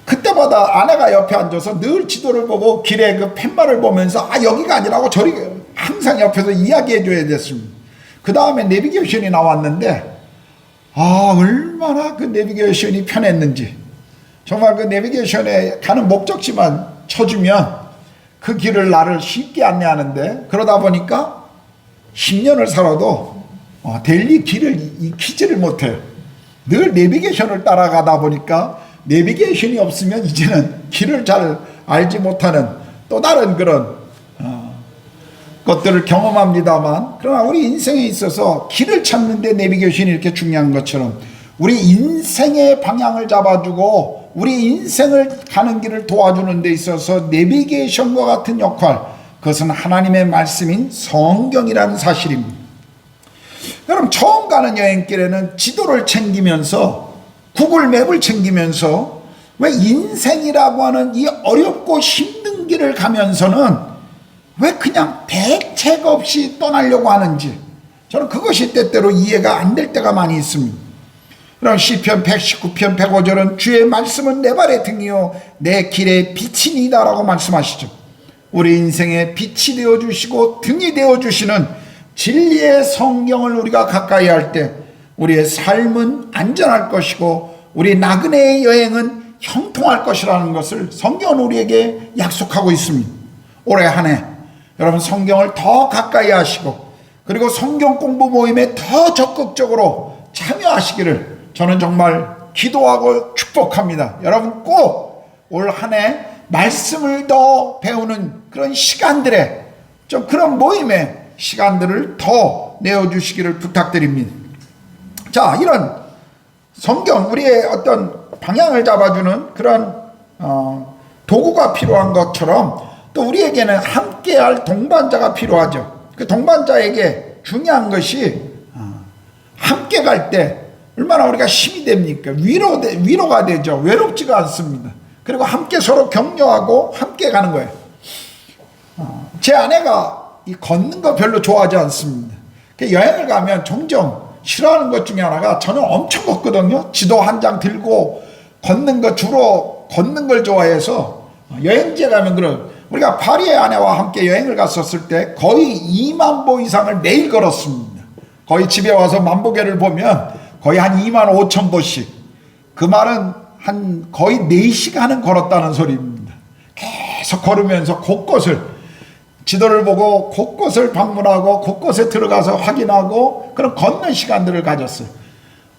그때마다 아내가 옆에 앉아서 늘 지도를 보고 길에 그 팻말을 보면서 여기가 아니라고 저리 항상 옆에서 이야기해 줘야 됐습니다. 그 다음에 내비게이션이 나왔는데 얼마나 그 내비게이션이 편했는지, 정말 그 내비게이션에 가는 목적지만 쳐주면 그 길을 나를 쉽게 안내하는데, 그러다 보니까 10년을 살아도 델리 길을 익히지를 못해요. 늘 내비게이션을 따라가다 보니까 내비게이션이 없으면 이제는 길을 잘 알지 못하는 또 다른 그런 것들을 경험합니다만, 그러나 우리 인생에 있어서 길을 찾는데 내비게이션이 이렇게 중요한 것처럼 우리 인생의 방향을 잡아주고 우리 인생을 가는 길을 도와주는 데 있어서 내비게이션과 같은 역할, 그것은 하나님의 말씀인 성경이라는 사실입니다. 여러분, 처음 가는 여행길에는 지도를 챙기면서 구글맵을 챙기면서 왜 인생이라고 하는 이 어렵고 힘든 길을 가면서는 왜 그냥 대책 없이 떠나려고 하는지, 저는 그것이 때때로 이해가 안 될 때가 많이 있습니다. 그럼 시편 119편 105절은 주의 말씀은 내 발의 등이요 내 길의 빛이니이다 라고 말씀하시죠. 우리 인생의 빛이 되어주시고 등이 되어주시는 진리의 성경을 우리가 가까이 할 때 우리의 삶은 안전할 것이고 우리 나그네의 여행은 형통할 것이라는 것을 성경은 우리에게 약속하고 있습니다. 올해 한 해 여러분 성경을 더 가까이 하시고 그리고 성경 공부 모임에 더 적극적으로 참여하시기를 저는 정말 기도하고 축복합니다. 여러분 꼭 올 한 해 말씀을 더 배우는 그런 시간들에 좀 그런 모임의 시간들을 더 내어주시기를 부탁드립니다. 자, 이런 성경 우리의 어떤 방향을 잡아주는 그런 도구가 필요한 것처럼 또 우리에게는 함께할 동반자가 필요하죠. 그 동반자에게 중요한 것이 함께 갈 때 얼마나 우리가 힘이 됩니까? 위로가 되죠. 외롭지가 않습니다. 그리고 함께 서로 격려하고 함께 가는 거예요. 제 아내가 이 걷는 거 별로 좋아하지 않습니다. 여행을 가면 종종 싫어하는 것 중에 하나가, 저는 엄청 걷거든요. 지도 한 장 들고 걷는 거, 주로 걷는 걸 좋아해서 여행지에 가면 그런, 우리가 파리의 아내와 함께 여행을 갔었을 때 거의 2만 보 이상을 매일 걸었습니다. 거의 집에 와서 만보계를 보면 거의 한 2만 5천 보씩. 그 말은 한 거의 4시간은 걸었다는 소리입니다. 계속 걸으면서 곳곳을, 지도를 보고 곳곳을 방문하고 곳곳에 들어가서 확인하고 그런 걷는 시간들을 가졌어요.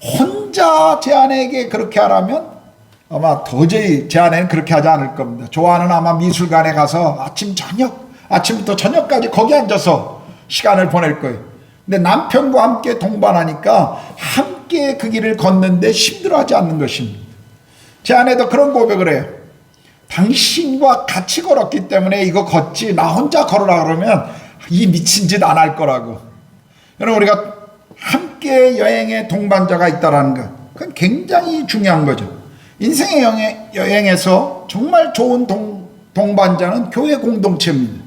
혼자 제 아내에게 그렇게 하라면 아마 도저히 제 아내는 그렇게 하지 않을 겁니다. 좋아하는 아마 미술관에 가서 아침부터 저녁까지 거기 앉아서 시간을 보낼 거예요. 근데 남편과 함께 동반하니까 함께 그 길을 걷는데 힘들어하지 않는 것입니다. 제 아내도 그런 고백을 해요. 당신과 같이 걸었기 때문에 이거 걷지, 나 혼자 걸으라 그러면 이 미친 짓 안 할 거라고. 여러분, 우리가 함께 여행의 동반자가 있다는 것, 그건 굉장히 중요한 거죠. 인생의 여행에서 정말 좋은 동반자는 교회 공동체입니다.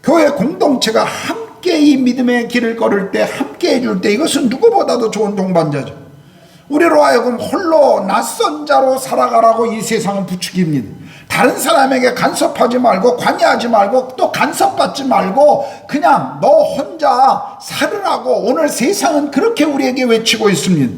교회 공동체가 함께 이 믿음의 길을 걸을 때, 함께 해줄 때, 이것은 누구보다도 좋은 동반자죠. 우리로 하여금 홀로 낯선 자로 살아가라고 이 세상은 부추깁니다. 다른 사람에게 간섭하지 말고, 관여하지 말고, 또 간섭받지 말고 그냥 너 혼자 살으라고 오늘 세상은 그렇게 우리에게 외치고 있습니다.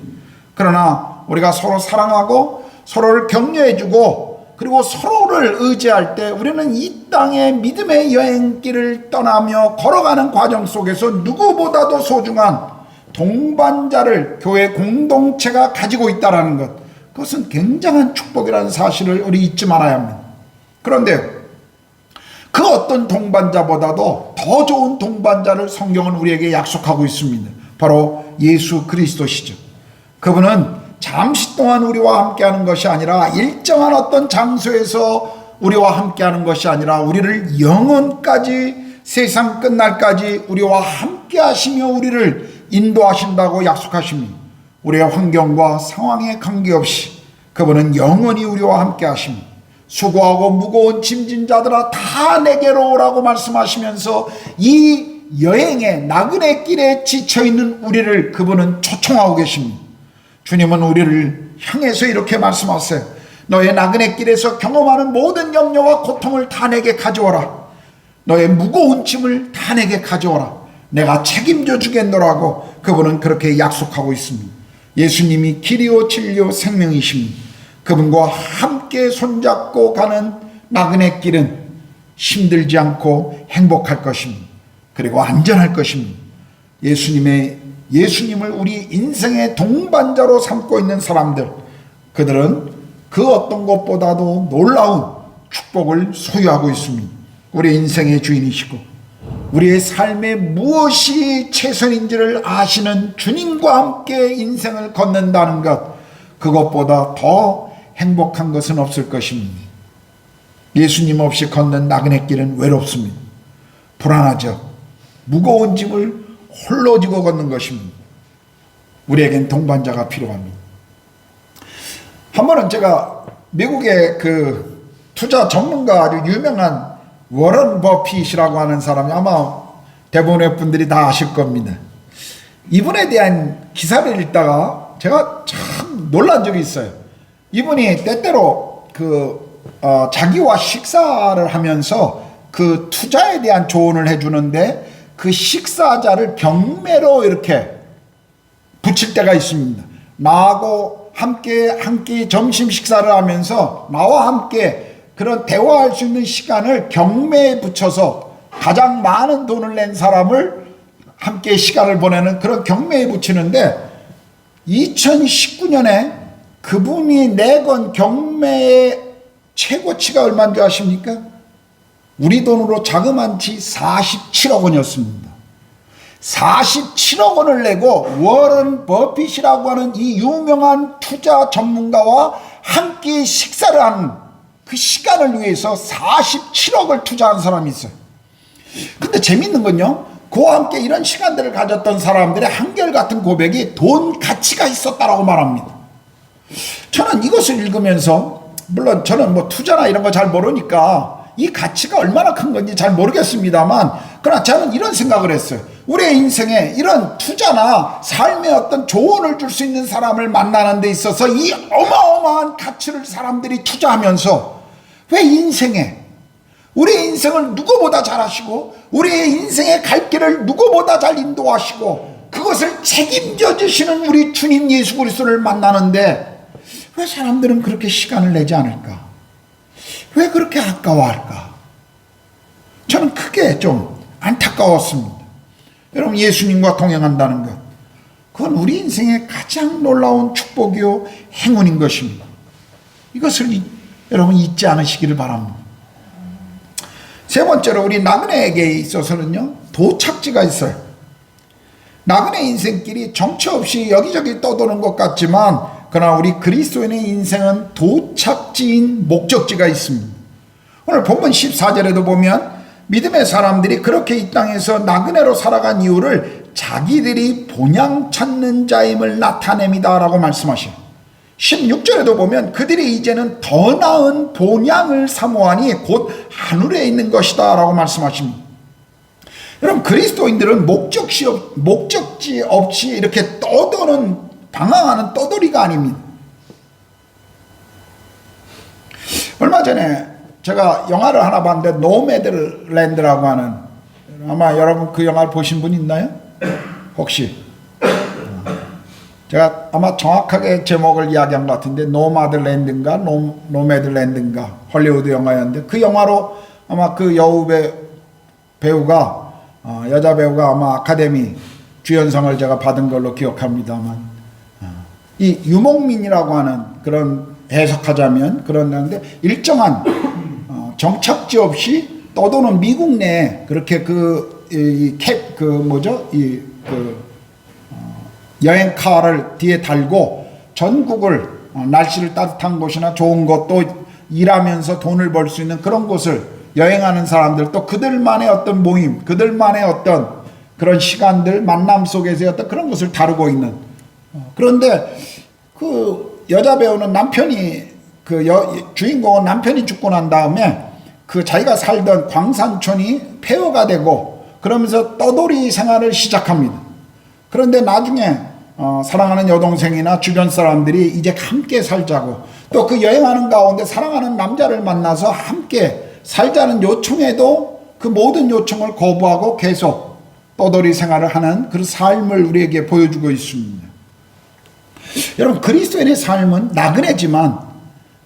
그러나 우리가 서로 사랑하고 서로를 격려해주고 그리고 서로를 의지할 때 우리는 이 땅의 믿음의 여행길을 떠나며 걸어가는 과정 속에서 누구보다도 소중한 동반자를 교회 공동체가 가지고 있다는 것, 그것은 굉장한 축복이라는 사실을 우리 잊지 말아야 합니다. 그런데 그 어떤 동반자보다도 더 좋은 동반자를 성경은 우리에게 약속하고 있습니다. 바로 예수 그리스도시죠. 그분은 잠시 동안 우리와 함께하는 것이 아니라, 일정한 어떤 장소에서 우리와 함께하는 것이 아니라 우리를 영원까지, 세상 끝날까지 우리와 함께하시며 우리를 인도하신다고 약속하십니다. 우리의 환경과 상황에 관계없이 그분은 영원히 우리와 함께하십니다. 수고하고 무거운 짐진 자들아 다 내게로 오라고 말씀하시면서 이 여행의 나그네 길에 지쳐있는 우리를 그분은 초청하고 계십니다. 주님은 우리를 향해서 이렇게 말씀하세요. 너의 나그네 길에서 경험하는 모든 염려와 고통을 다 내게 가져오라. 너의 무거운 짐을 다 내게 가져오라. 내가 책임져 주겠노라고 그분은 그렇게 약속하고 있습니다. 예수님이 길이요 진리요 생명이십니다. 그분과 함께 손잡고 가는 나그네 길은 힘들지 않고 행복할 것입니다. 그리고 안전할 것입니다. 예수님을 우리 인생의 동반자로 삼고 있는 사람들, 그들은 그 어떤 것보다도 놀라운 축복을 소유하고 있습니다. 우리 인생의 주인이시고 우리의 삶에 무엇이 최선인지를 아시는 주님과 함께 인생을 걷는다는 것, 그것보다 더 행복한 것은 없을 것입니다. 예수님 없이 걷는 나그네 길은 외롭습니다. 불안하죠. 무거운 짐을 홀로 지고 걷는 것입니다. 우리에겐 동반자가 필요합니다. 한 번은 제가 미국의 그 투자 전문가 아주 유명한 워런 버핏이라고 하는 사람이, 아마 대부분의 분들이 다 아실 겁니다. 이분에 대한 기사를 읽다가 제가 참 놀란 적이 있어요. 이분이 때때로 자기와 식사를 하면서 그 투자에 대한 조언을 해주는데, 그 식사자를 경매로 이렇게 붙일 때가 있습니다. 나하고 함께 한 끼 점심 식사를 하면서 나와 함께 그런 대화할 수 있는 시간을 경매에 붙여서 가장 많은 돈을 낸 사람을 함께 시간을 보내는 그런 경매에 붙이는데 2019년에 그분이 내건 경매의 최고치가 얼마인 줄 아십니까? 우리 돈으로 자그만치 47억 원이었습니다. 47억 원을 내고 워런 버핏이라고 하는 이 유명한 투자 전문가와 함께 식사를 하는 그 시간을 위해서 47억을 투자한 사람이 있어요. 근데 재밌는 건요, 그와 함께 이런 시간들을 가졌던 사람들의 한결같은 고백이 돈 가치가 있었다라고 말합니다. 저는 이것을 읽으면서, 물론 저는 뭐 투자나 이런 거 잘 모르니까 이 가치가 얼마나 큰 건지 잘 모르겠습니다만, 그러나 저는 이런 생각을 했어요. 우리의 인생에 이런 투자나 삶의 어떤 조언을 줄 수 있는 사람을 만나는 데 있어서 이 어마어마한 가치를 사람들이 투자하면서 왜 인생에, 우리의 인생을 누구보다 잘 하시고 우리의 인생의 갈 길을 누구보다 잘 인도하시고 그것을 책임져 주시는 우리 주님 예수 그리스도를 만나는데 왜 사람들은 그렇게 시간을 내지 않을까? 왜 그렇게 아까워할까? 저는 크게 좀 안타까웠습니다. 여러분, 예수님과 동행한다는 것, 그건 우리 인생의 가장 놀라운 축복이요 행운인 것입니다. 이것을 여러분 잊지 않으시기를 바랍니다. 세 번째로, 우리 나그네에게 있어서는요, 도착지가 있어요. 나그네 인생길이 정처 없이 여기저기 떠도는 것 같지만, 그러나 우리 그리스도인의 인생은 도착지인 목적지가 있습니다. 오늘 본문 14절에도 보면 믿음의 사람들이 그렇게 이 땅에서 나그네로 살아간 이유를 자기들이 본향 찾는 자임을 나타냅니다 라고 말씀하셔요. 16절에도 보면 그들이 이제는 더 나은 본향을 사모하니 곧 하늘에 있는 것이다 라고 말씀하십니다. 여러분, 그리스도인들은 목적지 없이 이렇게 떠도는, 방황하는 떠돌이가 아닙니다. 얼마 전에 제가 영화를 하나 봤는데 노매드랜드라고 하는, 아마 여러분 그 영화를 보신 분 있나요? 혹시? 제가 아마 정확하게 제목을 이야기한 것 같은데 노마드랜드인가 노매드랜드인가 헐리우드 영화였는데, 그 영화로 아마 그 여우 배우가 여자 배우가 아마 아카데미 주연상을 제가 받은 걸로 기억합니다만, 이 유목민이라고 하는, 그런 해석하자면 그런데 일정한 정착지 없이 떠도는 미국 내에 그렇게 여행카를 뒤에 달고 전국을, 날씨를 따뜻한 곳이나 좋은 곳도 일하면서 돈을 벌 수 있는 그런 곳을 여행하는 사람들, 또 그들만의 어떤 모임, 그들만의 어떤 그런 시간들, 만남 속에서의 어떤 그런 것을 다루고 있는. 그런데 그 여자 배우는 주인공은 남편이 죽고 난 다음에 그 자기가 살던 광산촌이 폐허가 되고 그러면서 떠돌이 생활을 시작합니다. 그런데 나중에 사랑하는 여동생이나 주변 사람들이 이제 함께 살자고, 또 그 여행하는 가운데 사랑하는 남자를 만나서 함께 살자는 요청에도 그 모든 요청을 거부하고 계속 떠돌이 생활을 하는 그 삶을 우리에게 보여주고 있습니다. 여러분, 그리스도인의 삶은 나그네지만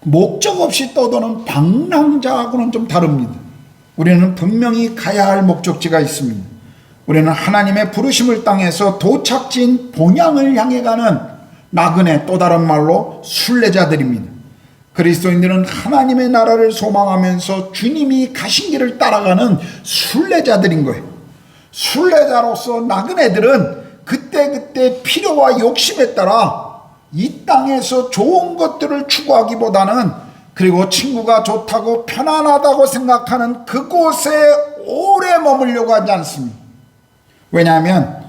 목적 없이 떠도는 방랑자하고는 좀 다릅니다. 우리는 분명히 가야 할 목적지가 있습니다. 우리는 하나님의 부르심을 땅에서 도착지인 본향을 향해 가는 나그네, 또 다른 말로 순례자들입니다. 그리스도인들은 하나님의 나라를 소망하면서 주님이 가신 길을 따라가는 순례자들인 거예요. 순례자로서 나그네들은 그때그때 필요와 욕심에 따라 이 땅에서 좋은 것들을 추구하기보다는, 그리고 친구가 좋다고 편안하다고 생각하는 그곳에 오래 머물려고 하지 않습니다. 왜냐하면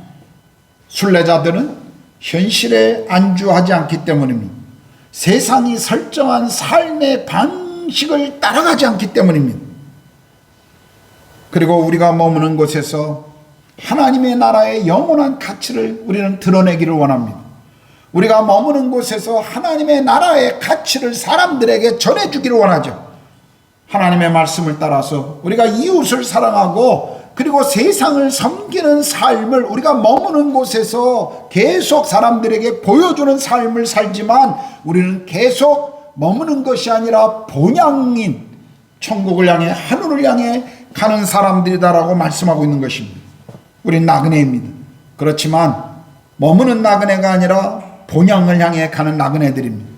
순례자들은 현실에 안주하지 않기 때문입니다. 세상이 설정한 삶의 방식을 따라가지 않기 때문입니다. 그리고 우리가 머무는 곳에서 하나님의 나라의 영원한 가치를 우리는 드러내기를 원합니다. 우리가 머무는 곳에서 하나님의 나라의 가치를 사람들에게 전해주기를 원하죠. 하나님의 말씀을 따라서 우리가 이웃을 사랑하고, 그리고 세상을 섬기는 삶을 우리가 머무는 곳에서 계속 사람들에게 보여주는 삶을 살지만, 우리는 계속 머무는 것이 아니라 본향인 천국을 향해, 하늘을 향해 가는 사람들이다라고 말씀하고 있는 것입니다. 우린 나그네입니다. 그렇지만 머무는 나그네가 아니라 본향을 향해 가는 나그네들입니다.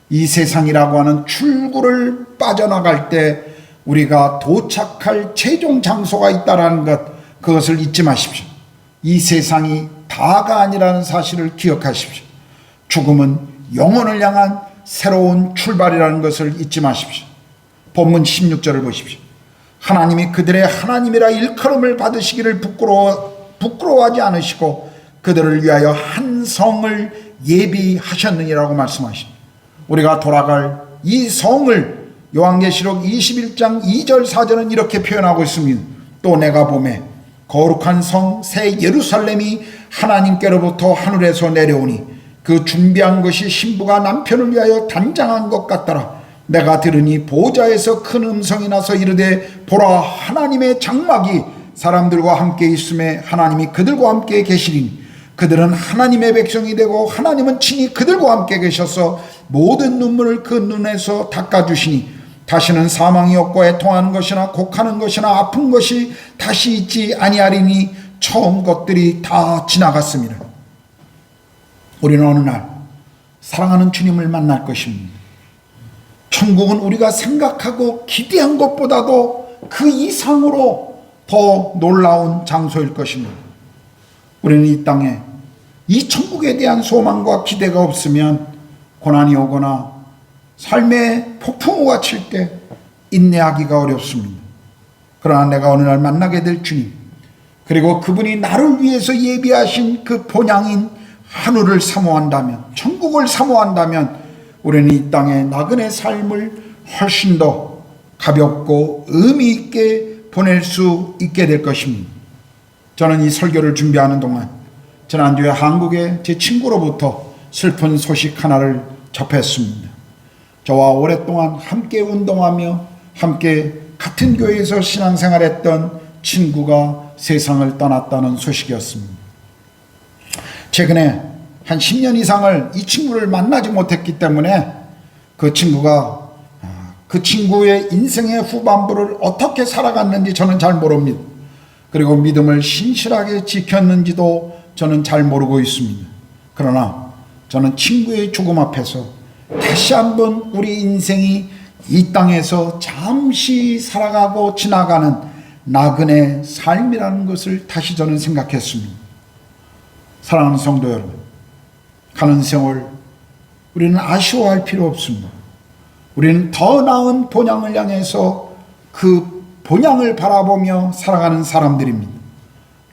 이 세상이라고 하는 출구를 빠져나갈 때 우리가 도착할 최종 장소가 있다는 것, 그것을 잊지 마십시오. 이 세상이 다가 아니라는 사실을 기억하십시오. 죽음은 영혼을 향한 새로운 출발이라는 것을 잊지 마십시오. 본문 16절을 보십시오. 하나님이 그들의 하나님이라 일컬음을 받으시기를 부끄러워하지 않으시고 그들을 위하여 한 성을 예비하셨느니라고 말씀하십니다. 우리가 돌아갈 이 성을 요한계시록 21장 2절 4절은 이렇게 표현하고 있습니다. 또 내가 보매 거룩한 성 새 예루살렘이 하나님께로부터 하늘에서 내려오니 그 준비한 것이 신부가 남편을 위하여 단장한 것 같더라. 내가 들으니 보좌에서 큰 음성이 나서 이르되 보라, 하나님의 장막이 사람들과 함께 있음에 하나님이 그들과 함께 계시리니 그들은 하나님의 백성이 되고 하나님은 친히 그들과 함께 계셔서 모든 눈물을 그 눈에서 닦아주시니 다시는 사망이 없고 애통하는 것이나 곡하는 것이나 아픈 것이 다시 있지 아니하리니 처음 것들이 다 지나갔습니다. 우리는 어느 날 사랑하는 주님을 만날 것입니다. 천국은 우리가 생각하고 기대한 것보다도 그 이상으로 더 놀라운 장소일 것입니다. 우리는 이 땅에 이 천국에 대한 소망과 기대가 없으면 고난이 오거나 삶의 폭풍우가 칠 때 인내하기가 어렵습니다. 그러나 내가 어느 날 만나게 될 주님, 그리고 그분이 나를 위해서 예비하신 그 본향인 하늘을 사모한다면, 천국을 사모한다면 우리는 이 땅의 나그네 삶을 훨씬 더 가볍고 의미 있게 보낼 수 있게 될 것입니다. 저는 이 설교를 준비하는 동안 지난주에 한국의 제 친구로부터 슬픈 소식 하나를 접했습니다. 저와 오랫동안 함께 운동하며 함께 같은 교회에서 신앙생활했던 친구가 세상을 떠났다는 소식이었습니다. 최근에 한 10년 이상을 이 친구를 만나지 못했기 때문에 그 친구가 그 친구의 인생의 후반부를 어떻게 살아갔는지 저는 잘 모릅니다. 그리고 믿음을 신실하게 지켰는지도 저는 잘 모르고 있습니다. 그러나 저는 친구의 죽음 앞에서 다시 한번 우리 인생이 이 땅에서 잠시 살아가고 지나가는 나그네 삶이라는 것을 다시 저는 생각했습니다. 사랑하는 성도 여러분, 가는 세월 우리는 아쉬워할 필요 없습니다. 우리는 더 나은 본향을 향해서 그 본향을 바라보며 살아가는 사람들입니다.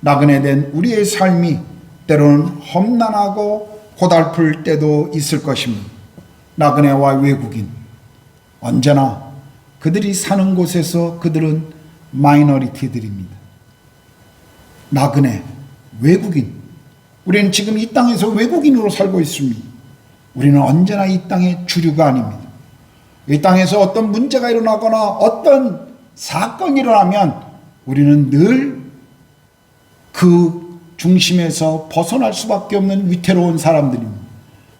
나그네 된 우리의 삶이 때로는 험난하고 고달플 때도 있을 것입니다. 나그네와 외국인, 언제나 그들이 사는 곳에서 그들은 마이너리티들입니다. 나그네, 외국인, 우리는 지금 이 땅에서 외국인으로 살고 있습니다. 우리는 언제나 이 땅의 주류가 아닙니다. 이 땅에서 어떤 문제가 일어나거나 어떤 사건이 일어나면 우리는 늘 그 중심에서 벗어날 수밖에 없는 위태로운 사람들입니다.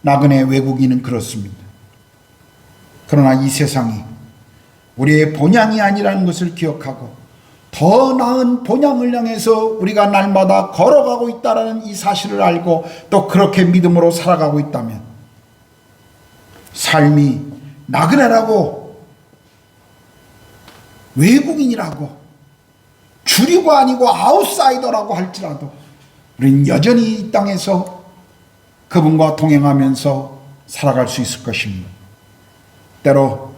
나그네 외국인은 그렇습니다. 그러나 이 세상이 우리의 본향이 아니라는 것을 기억하고 더 나은 본향을 향해서 우리가 날마다 걸어가고 있다는 이 사실을 알고 또 그렇게 믿음으로 살아가고 있다면 삶이 나그네라고 외국인이라고 주류가 아니고 아웃사이더라고 할지라도 우리는 여전히 이 땅에서 그분과 동행하면서 살아갈 수 있을 것입니다. 때로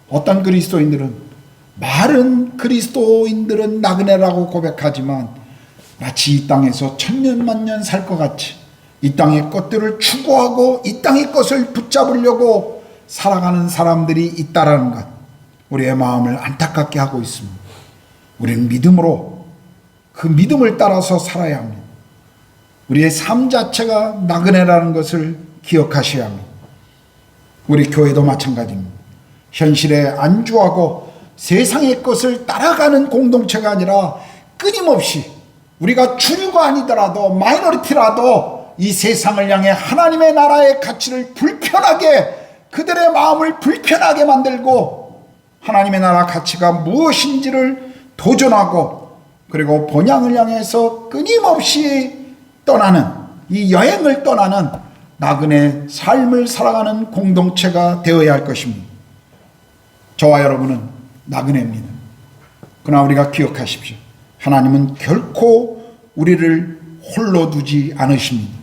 어떤 그리스도인들은 말은 그리스도인들은 나그네라고 고백하지만 마치 이 땅에서 천년만년 살 것 같이 이 땅의 것들을 추구하고 이 땅의 것을 붙잡으려고 살아가는 사람들이 있다라는 것, 우리의 마음을 안타깝게 하고 있습니다. 우리는 믿음으로 그 믿음을 따라서 살아야 합니다. 우리의 삶 자체가 나그네라는 것을 기억하셔야 합니다. 우리 교회도 마찬가지입니다. 현실에 안주하고 세상의 것을 따라가는 공동체가 아니라 끊임없이 우리가 주류가 아니더라도 마이너리티라도 이 세상을 향해 하나님의 나라의 가치를 불편하게, 그들의 마음을 불편하게 만들고 하나님의 나라 가치가 무엇인지를 도전하고 그리고 본향을 향해서 끊임없이 떠나는, 이 여행을 떠나는 나그네 삶을 살아가는 공동체가 되어야 할 것입니다. 저와 여러분은 나그네입니다. 그러나 우리가 기억하십시오. 하나님은 결코 우리를 홀로 두지 않으십니다.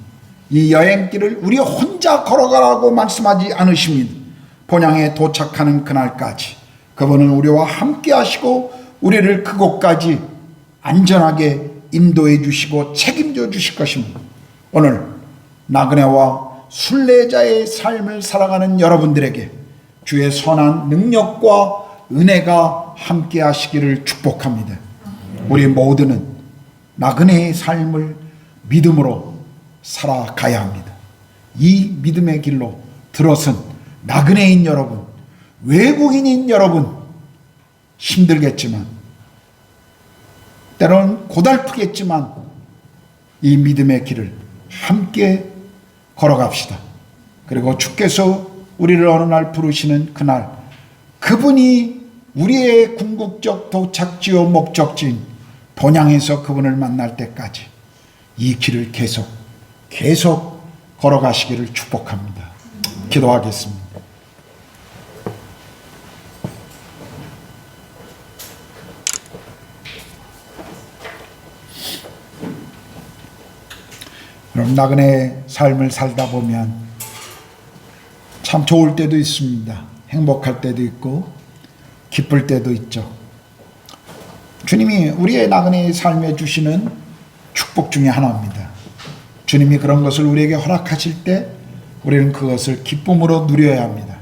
이 여행길을 우리 혼자 걸어가라고 말씀하지 않으십니다. 본향에 도착하는 그날까지 그분은 우리와 함께 하시고 우리를 그곳까지 안전하게 인도해 주시고 책임져 주실 것입니다. 오늘 나그네와 순례자의 삶을 살아가는 여러분들에게 주의 선한 능력과 은혜가 함께 하시기를 축복합니다. 우리 모두는 나그네의 삶을 믿음으로 살아가야 합니다. 이 믿음의 길로 들어선 나그네인 여러분, 외국인인 여러분, 힘들겠지만 때로는 고달프겠지만 이 믿음의 길을 함께 걸어갑시다. 그리고 주께서 우리를 어느 날 부르시는 그날, 그분이 우리의 궁극적 도착지요 목적지인 본향에서 그분을 만날 때까지 이 길을 계속 걸어가시기를 축복합니다. 기도하겠습니다. 그럼 나그네 삶을 살다 보면 참 좋을 때도 있습니다. 행복할 때도 있고 기쁠 때도 있죠. 주님이 우리의 나그네의 삶에 주시는 축복 중에 하나입니다. 주님이 그런 것을 우리에게 허락하실 때 우리는 그것을 기쁨으로 누려야 합니다.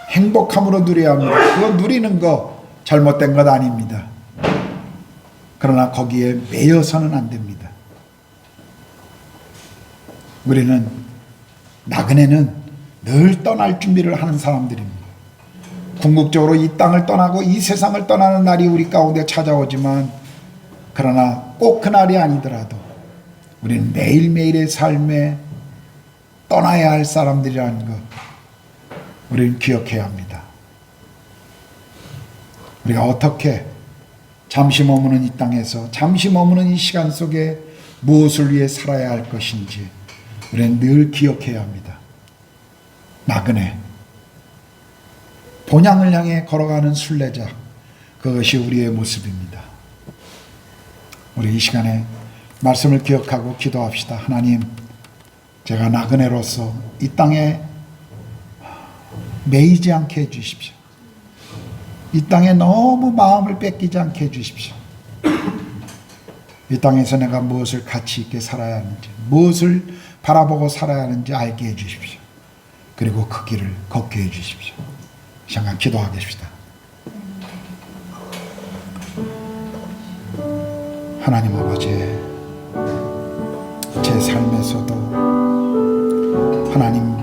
행복함으로 누려야 합니다. 그거 누리는 거 잘못된 것 아닙니다. 그러나 거기에 매여서는 안 됩니다. 우리는 나그네는 늘 떠날 준비를 하는 사람들입니다. 궁극적으로 이 땅을 떠나고 이 세상을 떠나는 날이 우리 가운데 찾아오지만 그러나 꼭 그날이 아니더라도 우리는 매일매일의 삶에 떠나야 할 사람들이라는 것 우리는 기억해야 합니다. 우리가 어떻게 잠시 머무는 이 땅에서 잠시 머무는 이 시간 속에 무엇을 위해 살아야 할 것인지 우리는 늘 기억해야 합니다. 나그네, 본향을 향해 걸어가는 순례자, 그것이 우리의 모습입니다. 우리 이 시간에 말씀을 기억하고 기도합시다. 하나님, 제가 나그네로서 이 땅에 매이지 않게 해주십시오. 이 땅에 너무 마음을 뺏기지 않게 해주십시오. 이 땅에서 내가 무엇을 가치 있게 살아야 하는지, 무엇을 바라보고 살아야 하는지 알게 해주십시오. 그리고 그 길을 걷게 해주십시오. 잠깐 기도하겠습니다. 하나님 아버지, 제 삶에서도 하나님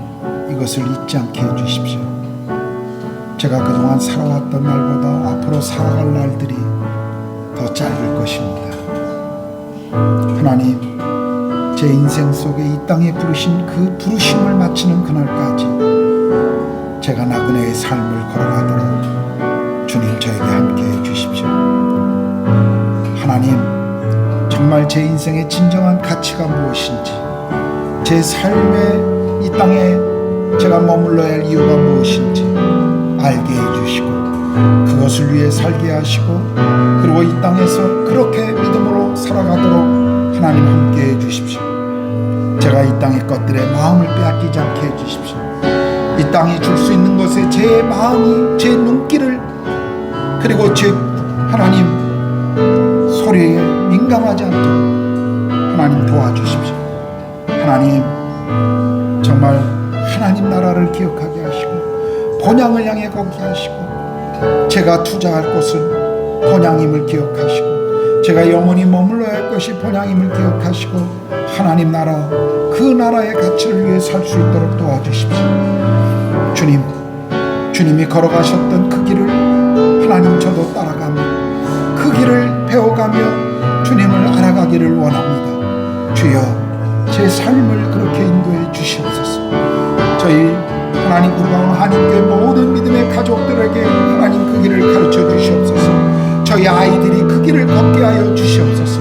이것을 잊지 않게 해주십시오. 제가 그동안 살아왔던 날보다 앞으로 살아갈 날들이 더 짧을 것입니다. 하나님, 제 인생 속에 이 땅에 부르신 그 부르심을 마치는 그날까지 제가 나그네의 삶을 걸어가도록 주님 저에게 함께 해주십시오. 하나님, 정말 제 인생의 진정한 가치가 무엇인지, 제 삶의 이 땅에 제가 머물러야 할 이유가 무엇인지 알게 해주시고 그것을 위해 살게 하시고 그리고 이 땅에서 그렇게 믿음으로 살아가도록 하나님 함께 해주십시오. 제가 이 땅의 것들에 마음을 빼앗기지 않게 해주십시오. 이 땅이 줄 수 있는 것에 제 마음이, 제 눈길을 그리고 제 하나님 소리에 민감하지 않도록 하나님 도와주십시오. 하나님, 정말 하나님 나라를 기억하게 하시고 본향을 향해 걷게 하시고 제가 투자할 곳은 본향임을 기억하시고 제가 영원히 머물러야 할 것이 본향임을 기억하시고 하나님 나라, 그 나라의 가치를 위해 살 수 있도록 도와주십시오. 주님, 주님이 걸어가셨던 그 길을 하나님 저도 따라가며 그 길을 배워가며 주님을 알아가기를 원합니다. 주여, 제 삶을 그렇게 인도해 주시옵소서. 저희 하나님 구로가온 한인교회 모든 믿음의 가족들에게 하나님 그 길을 가르쳐 주시옵소서. 저희 아이들이 그 길을 걷게 하여 주시옵소서.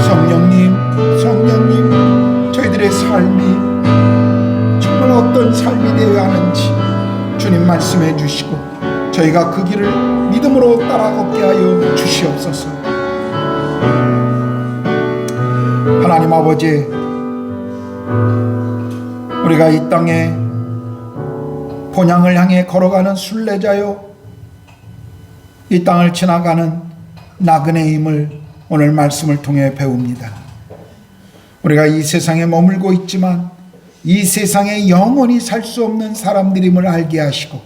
성령님, 성령님, 어떤 삶이 되어야 하는지 주님 말씀해 주시고 저희가 그 길을 믿음으로 따라 걷게 하여 주시옵소서. 하나님 아버지, 우리가 이 땅에 본향을 향해 걸어가는 순례자요 이 땅을 지나가는 나그네임을 오늘 말씀을 통해 배웁니다. 우리가 이 세상에 머물고 있지만 이 세상에 영원히 살 수 없는 사람들임을 알게 하시고,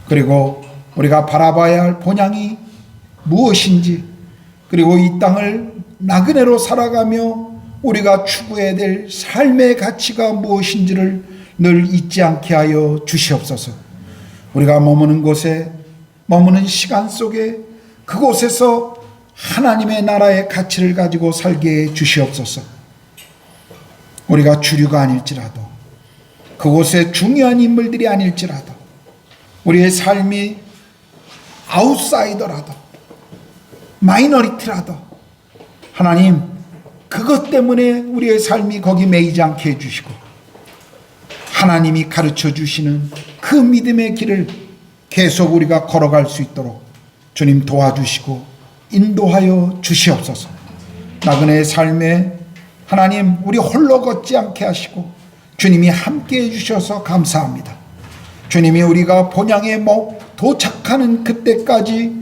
그리고 우리가 바라봐야 할 본향이 무엇인지, 그리고 이 땅을 나그네로 살아가며 우리가 추구해야 될 삶의 가치가 무엇인지를 늘 잊지 않게 하여 주시옵소서. 우리가 머무는 곳에, 머무는 시간 속에 그곳에서 하나님의 나라의 가치를 가지고 살게 해 주시옵소서. 우리가 주류가 아닐지라도, 그곳에 중요한 인물들이 아닐지라도, 우리의 삶이 아웃사이더라도, 마이너리티라도 하나님 그것 때문에 우리의 삶이 거기 매이지 않게 해주시고, 하나님이 가르쳐 주시는 그 믿음의 길을 계속 우리가 걸어갈 수 있도록 주님 도와주시고 인도하여 주시옵소서. 나그네의 삶에 하나님 우리 홀로 걷지 않게 하시고 주님이 함께 해주셔서 감사합니다. 주님이 우리가 본향에 도착하는 그때까지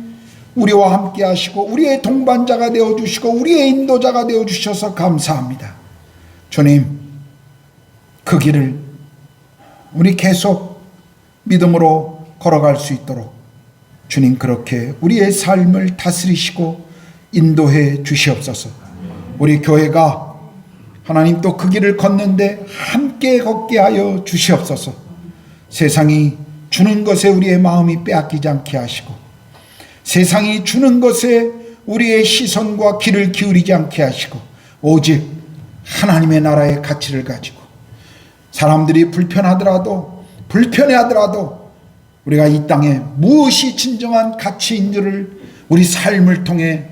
우리와 함께 하시고 우리의 동반자가 되어주시고 우리의 인도자가 되어주셔서 감사합니다. 주님, 그 길을 우리 계속 믿음으로 걸어갈 수 있도록 주님 그렇게 우리의 삶을 다스리시고 인도해 주시옵소서. 우리 교회가 하나님 또 그 길을 걷는데 함께 걷게 하여 주시옵소서. 세상이 주는 것에 우리의 마음이 빼앗기지 않게 하시고, 세상이 주는 것에 우리의 시선과 귀를 기울이지 않게 하시고, 오직 하나님의 나라의 가치를 가지고 사람들이 불편해하더라도 우리가 이 땅에 무엇이 진정한 가치인지를 우리 삶을 통해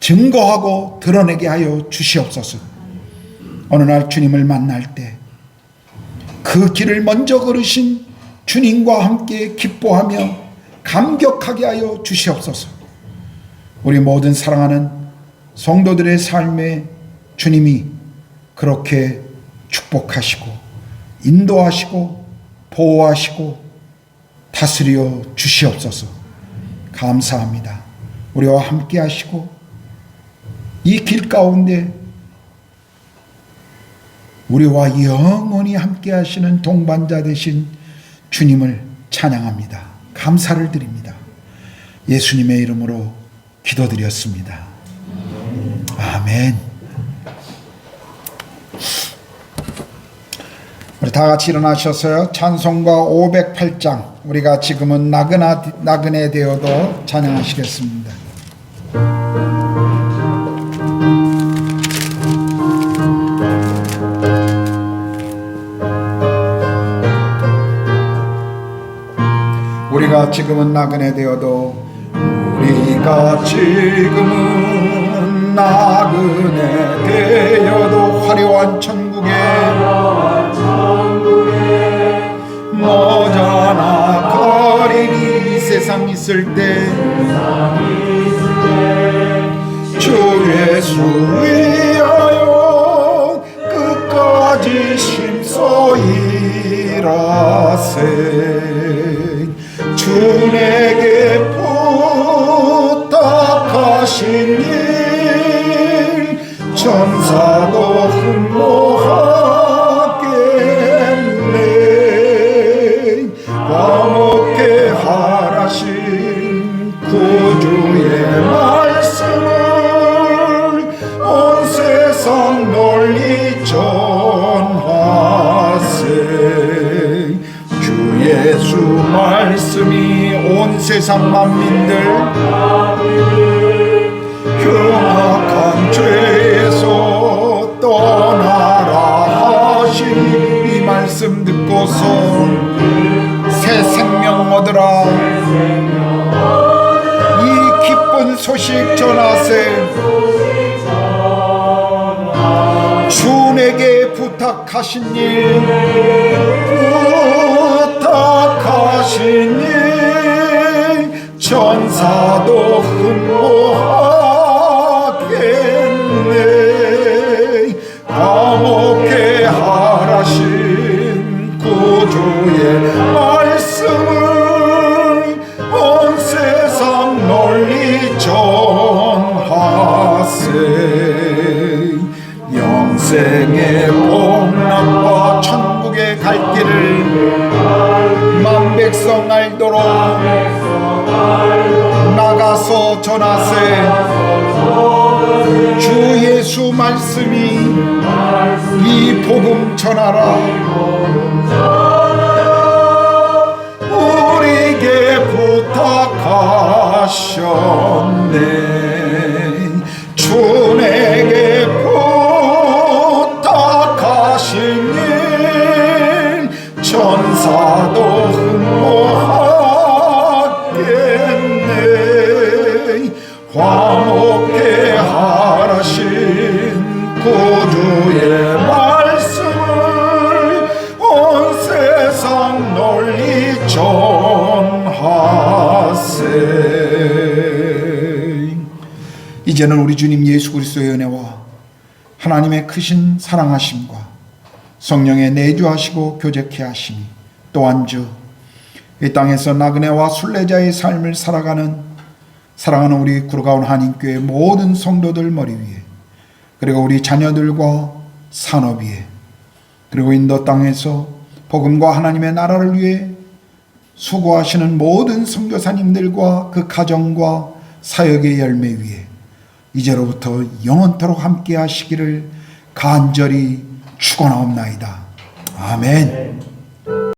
증거하고 드러내게 하여 주시옵소서. 어느 날 주님을 만날 때 그 길을 먼저 걸으신 주님과 함께 기뻐하며 감격하게 하여 주시옵소서. 우리 모든 사랑하는 성도들의 삶에 주님이 그렇게 축복하시고 인도하시고 보호하시고 다스려 주시옵소서. 감사합니다. 우리와 함께 하시고 이 길 가운데 우리와 영원히 함께 하시는 동반자 되신 주님을 찬양합니다. 감사를 드립니다. 예수님의 이름으로 기도드렸습니다. 아멘. 우리 다 같이 일어나셔서요. 찬송가 508장, 우리가 지금은 나그네 되어도 찬양하시겠습니다. 우리가 지금은 나그네 되어도, 우리가 지금은 나그네 되어도 화려한 천국에 머저나 거리니 이 세상 있을 때 주 예수 위하여 끝까지 심소일하세. 주 내게 부탁하신 일 천사도 흠모하겠네. 화목해 하라신 구주의 말씀을 온 세상 널리 전하세. 주 예수 말씀이 온 세상 만민들 흉악한 죄에서 떠나라 하시니 이 말씀 듣고서 새 생명 얻으라. 이 기쁜 소식 전하세. 주 내게 부탁하신 부탁하신 일 부탁하신 일 천사도 흠모하겠네. 감옥에 하라신 구주의 말씀을 온 세상 널리 전하세. 영생의 복락과 천국에 갈 길을 만백성 알도록 나가서 전하세. 주 예수 말씀이 이 복음 전하라. 우리에게 부탁하셨네. 주 내게 부탁하신 일 천사도 흠모하겠네. 화목해 하라신 구주의 말씀을 온 세상 널리 전하세. 이제는 우리 주님 예수 그리스도의 은혜와 하나님의 크신 사랑하심과 성령의 내주하시고 교제케 하심이 또한 주 이 땅에서 나그네와 순례자의 삶을 사랑하는 우리 구로가온 한인교회 모든 성도들 머리 위에, 그리고 우리 자녀들과 산업 위에, 그리고 인도 땅에서 복음과 하나님의 나라를 위해 수고하시는 모든 선교사님들과 그 가정과 사역의 열매 위에 이제로부터 영원토록 함께 하시기를 간절히 축원하옵나이다. 아멘.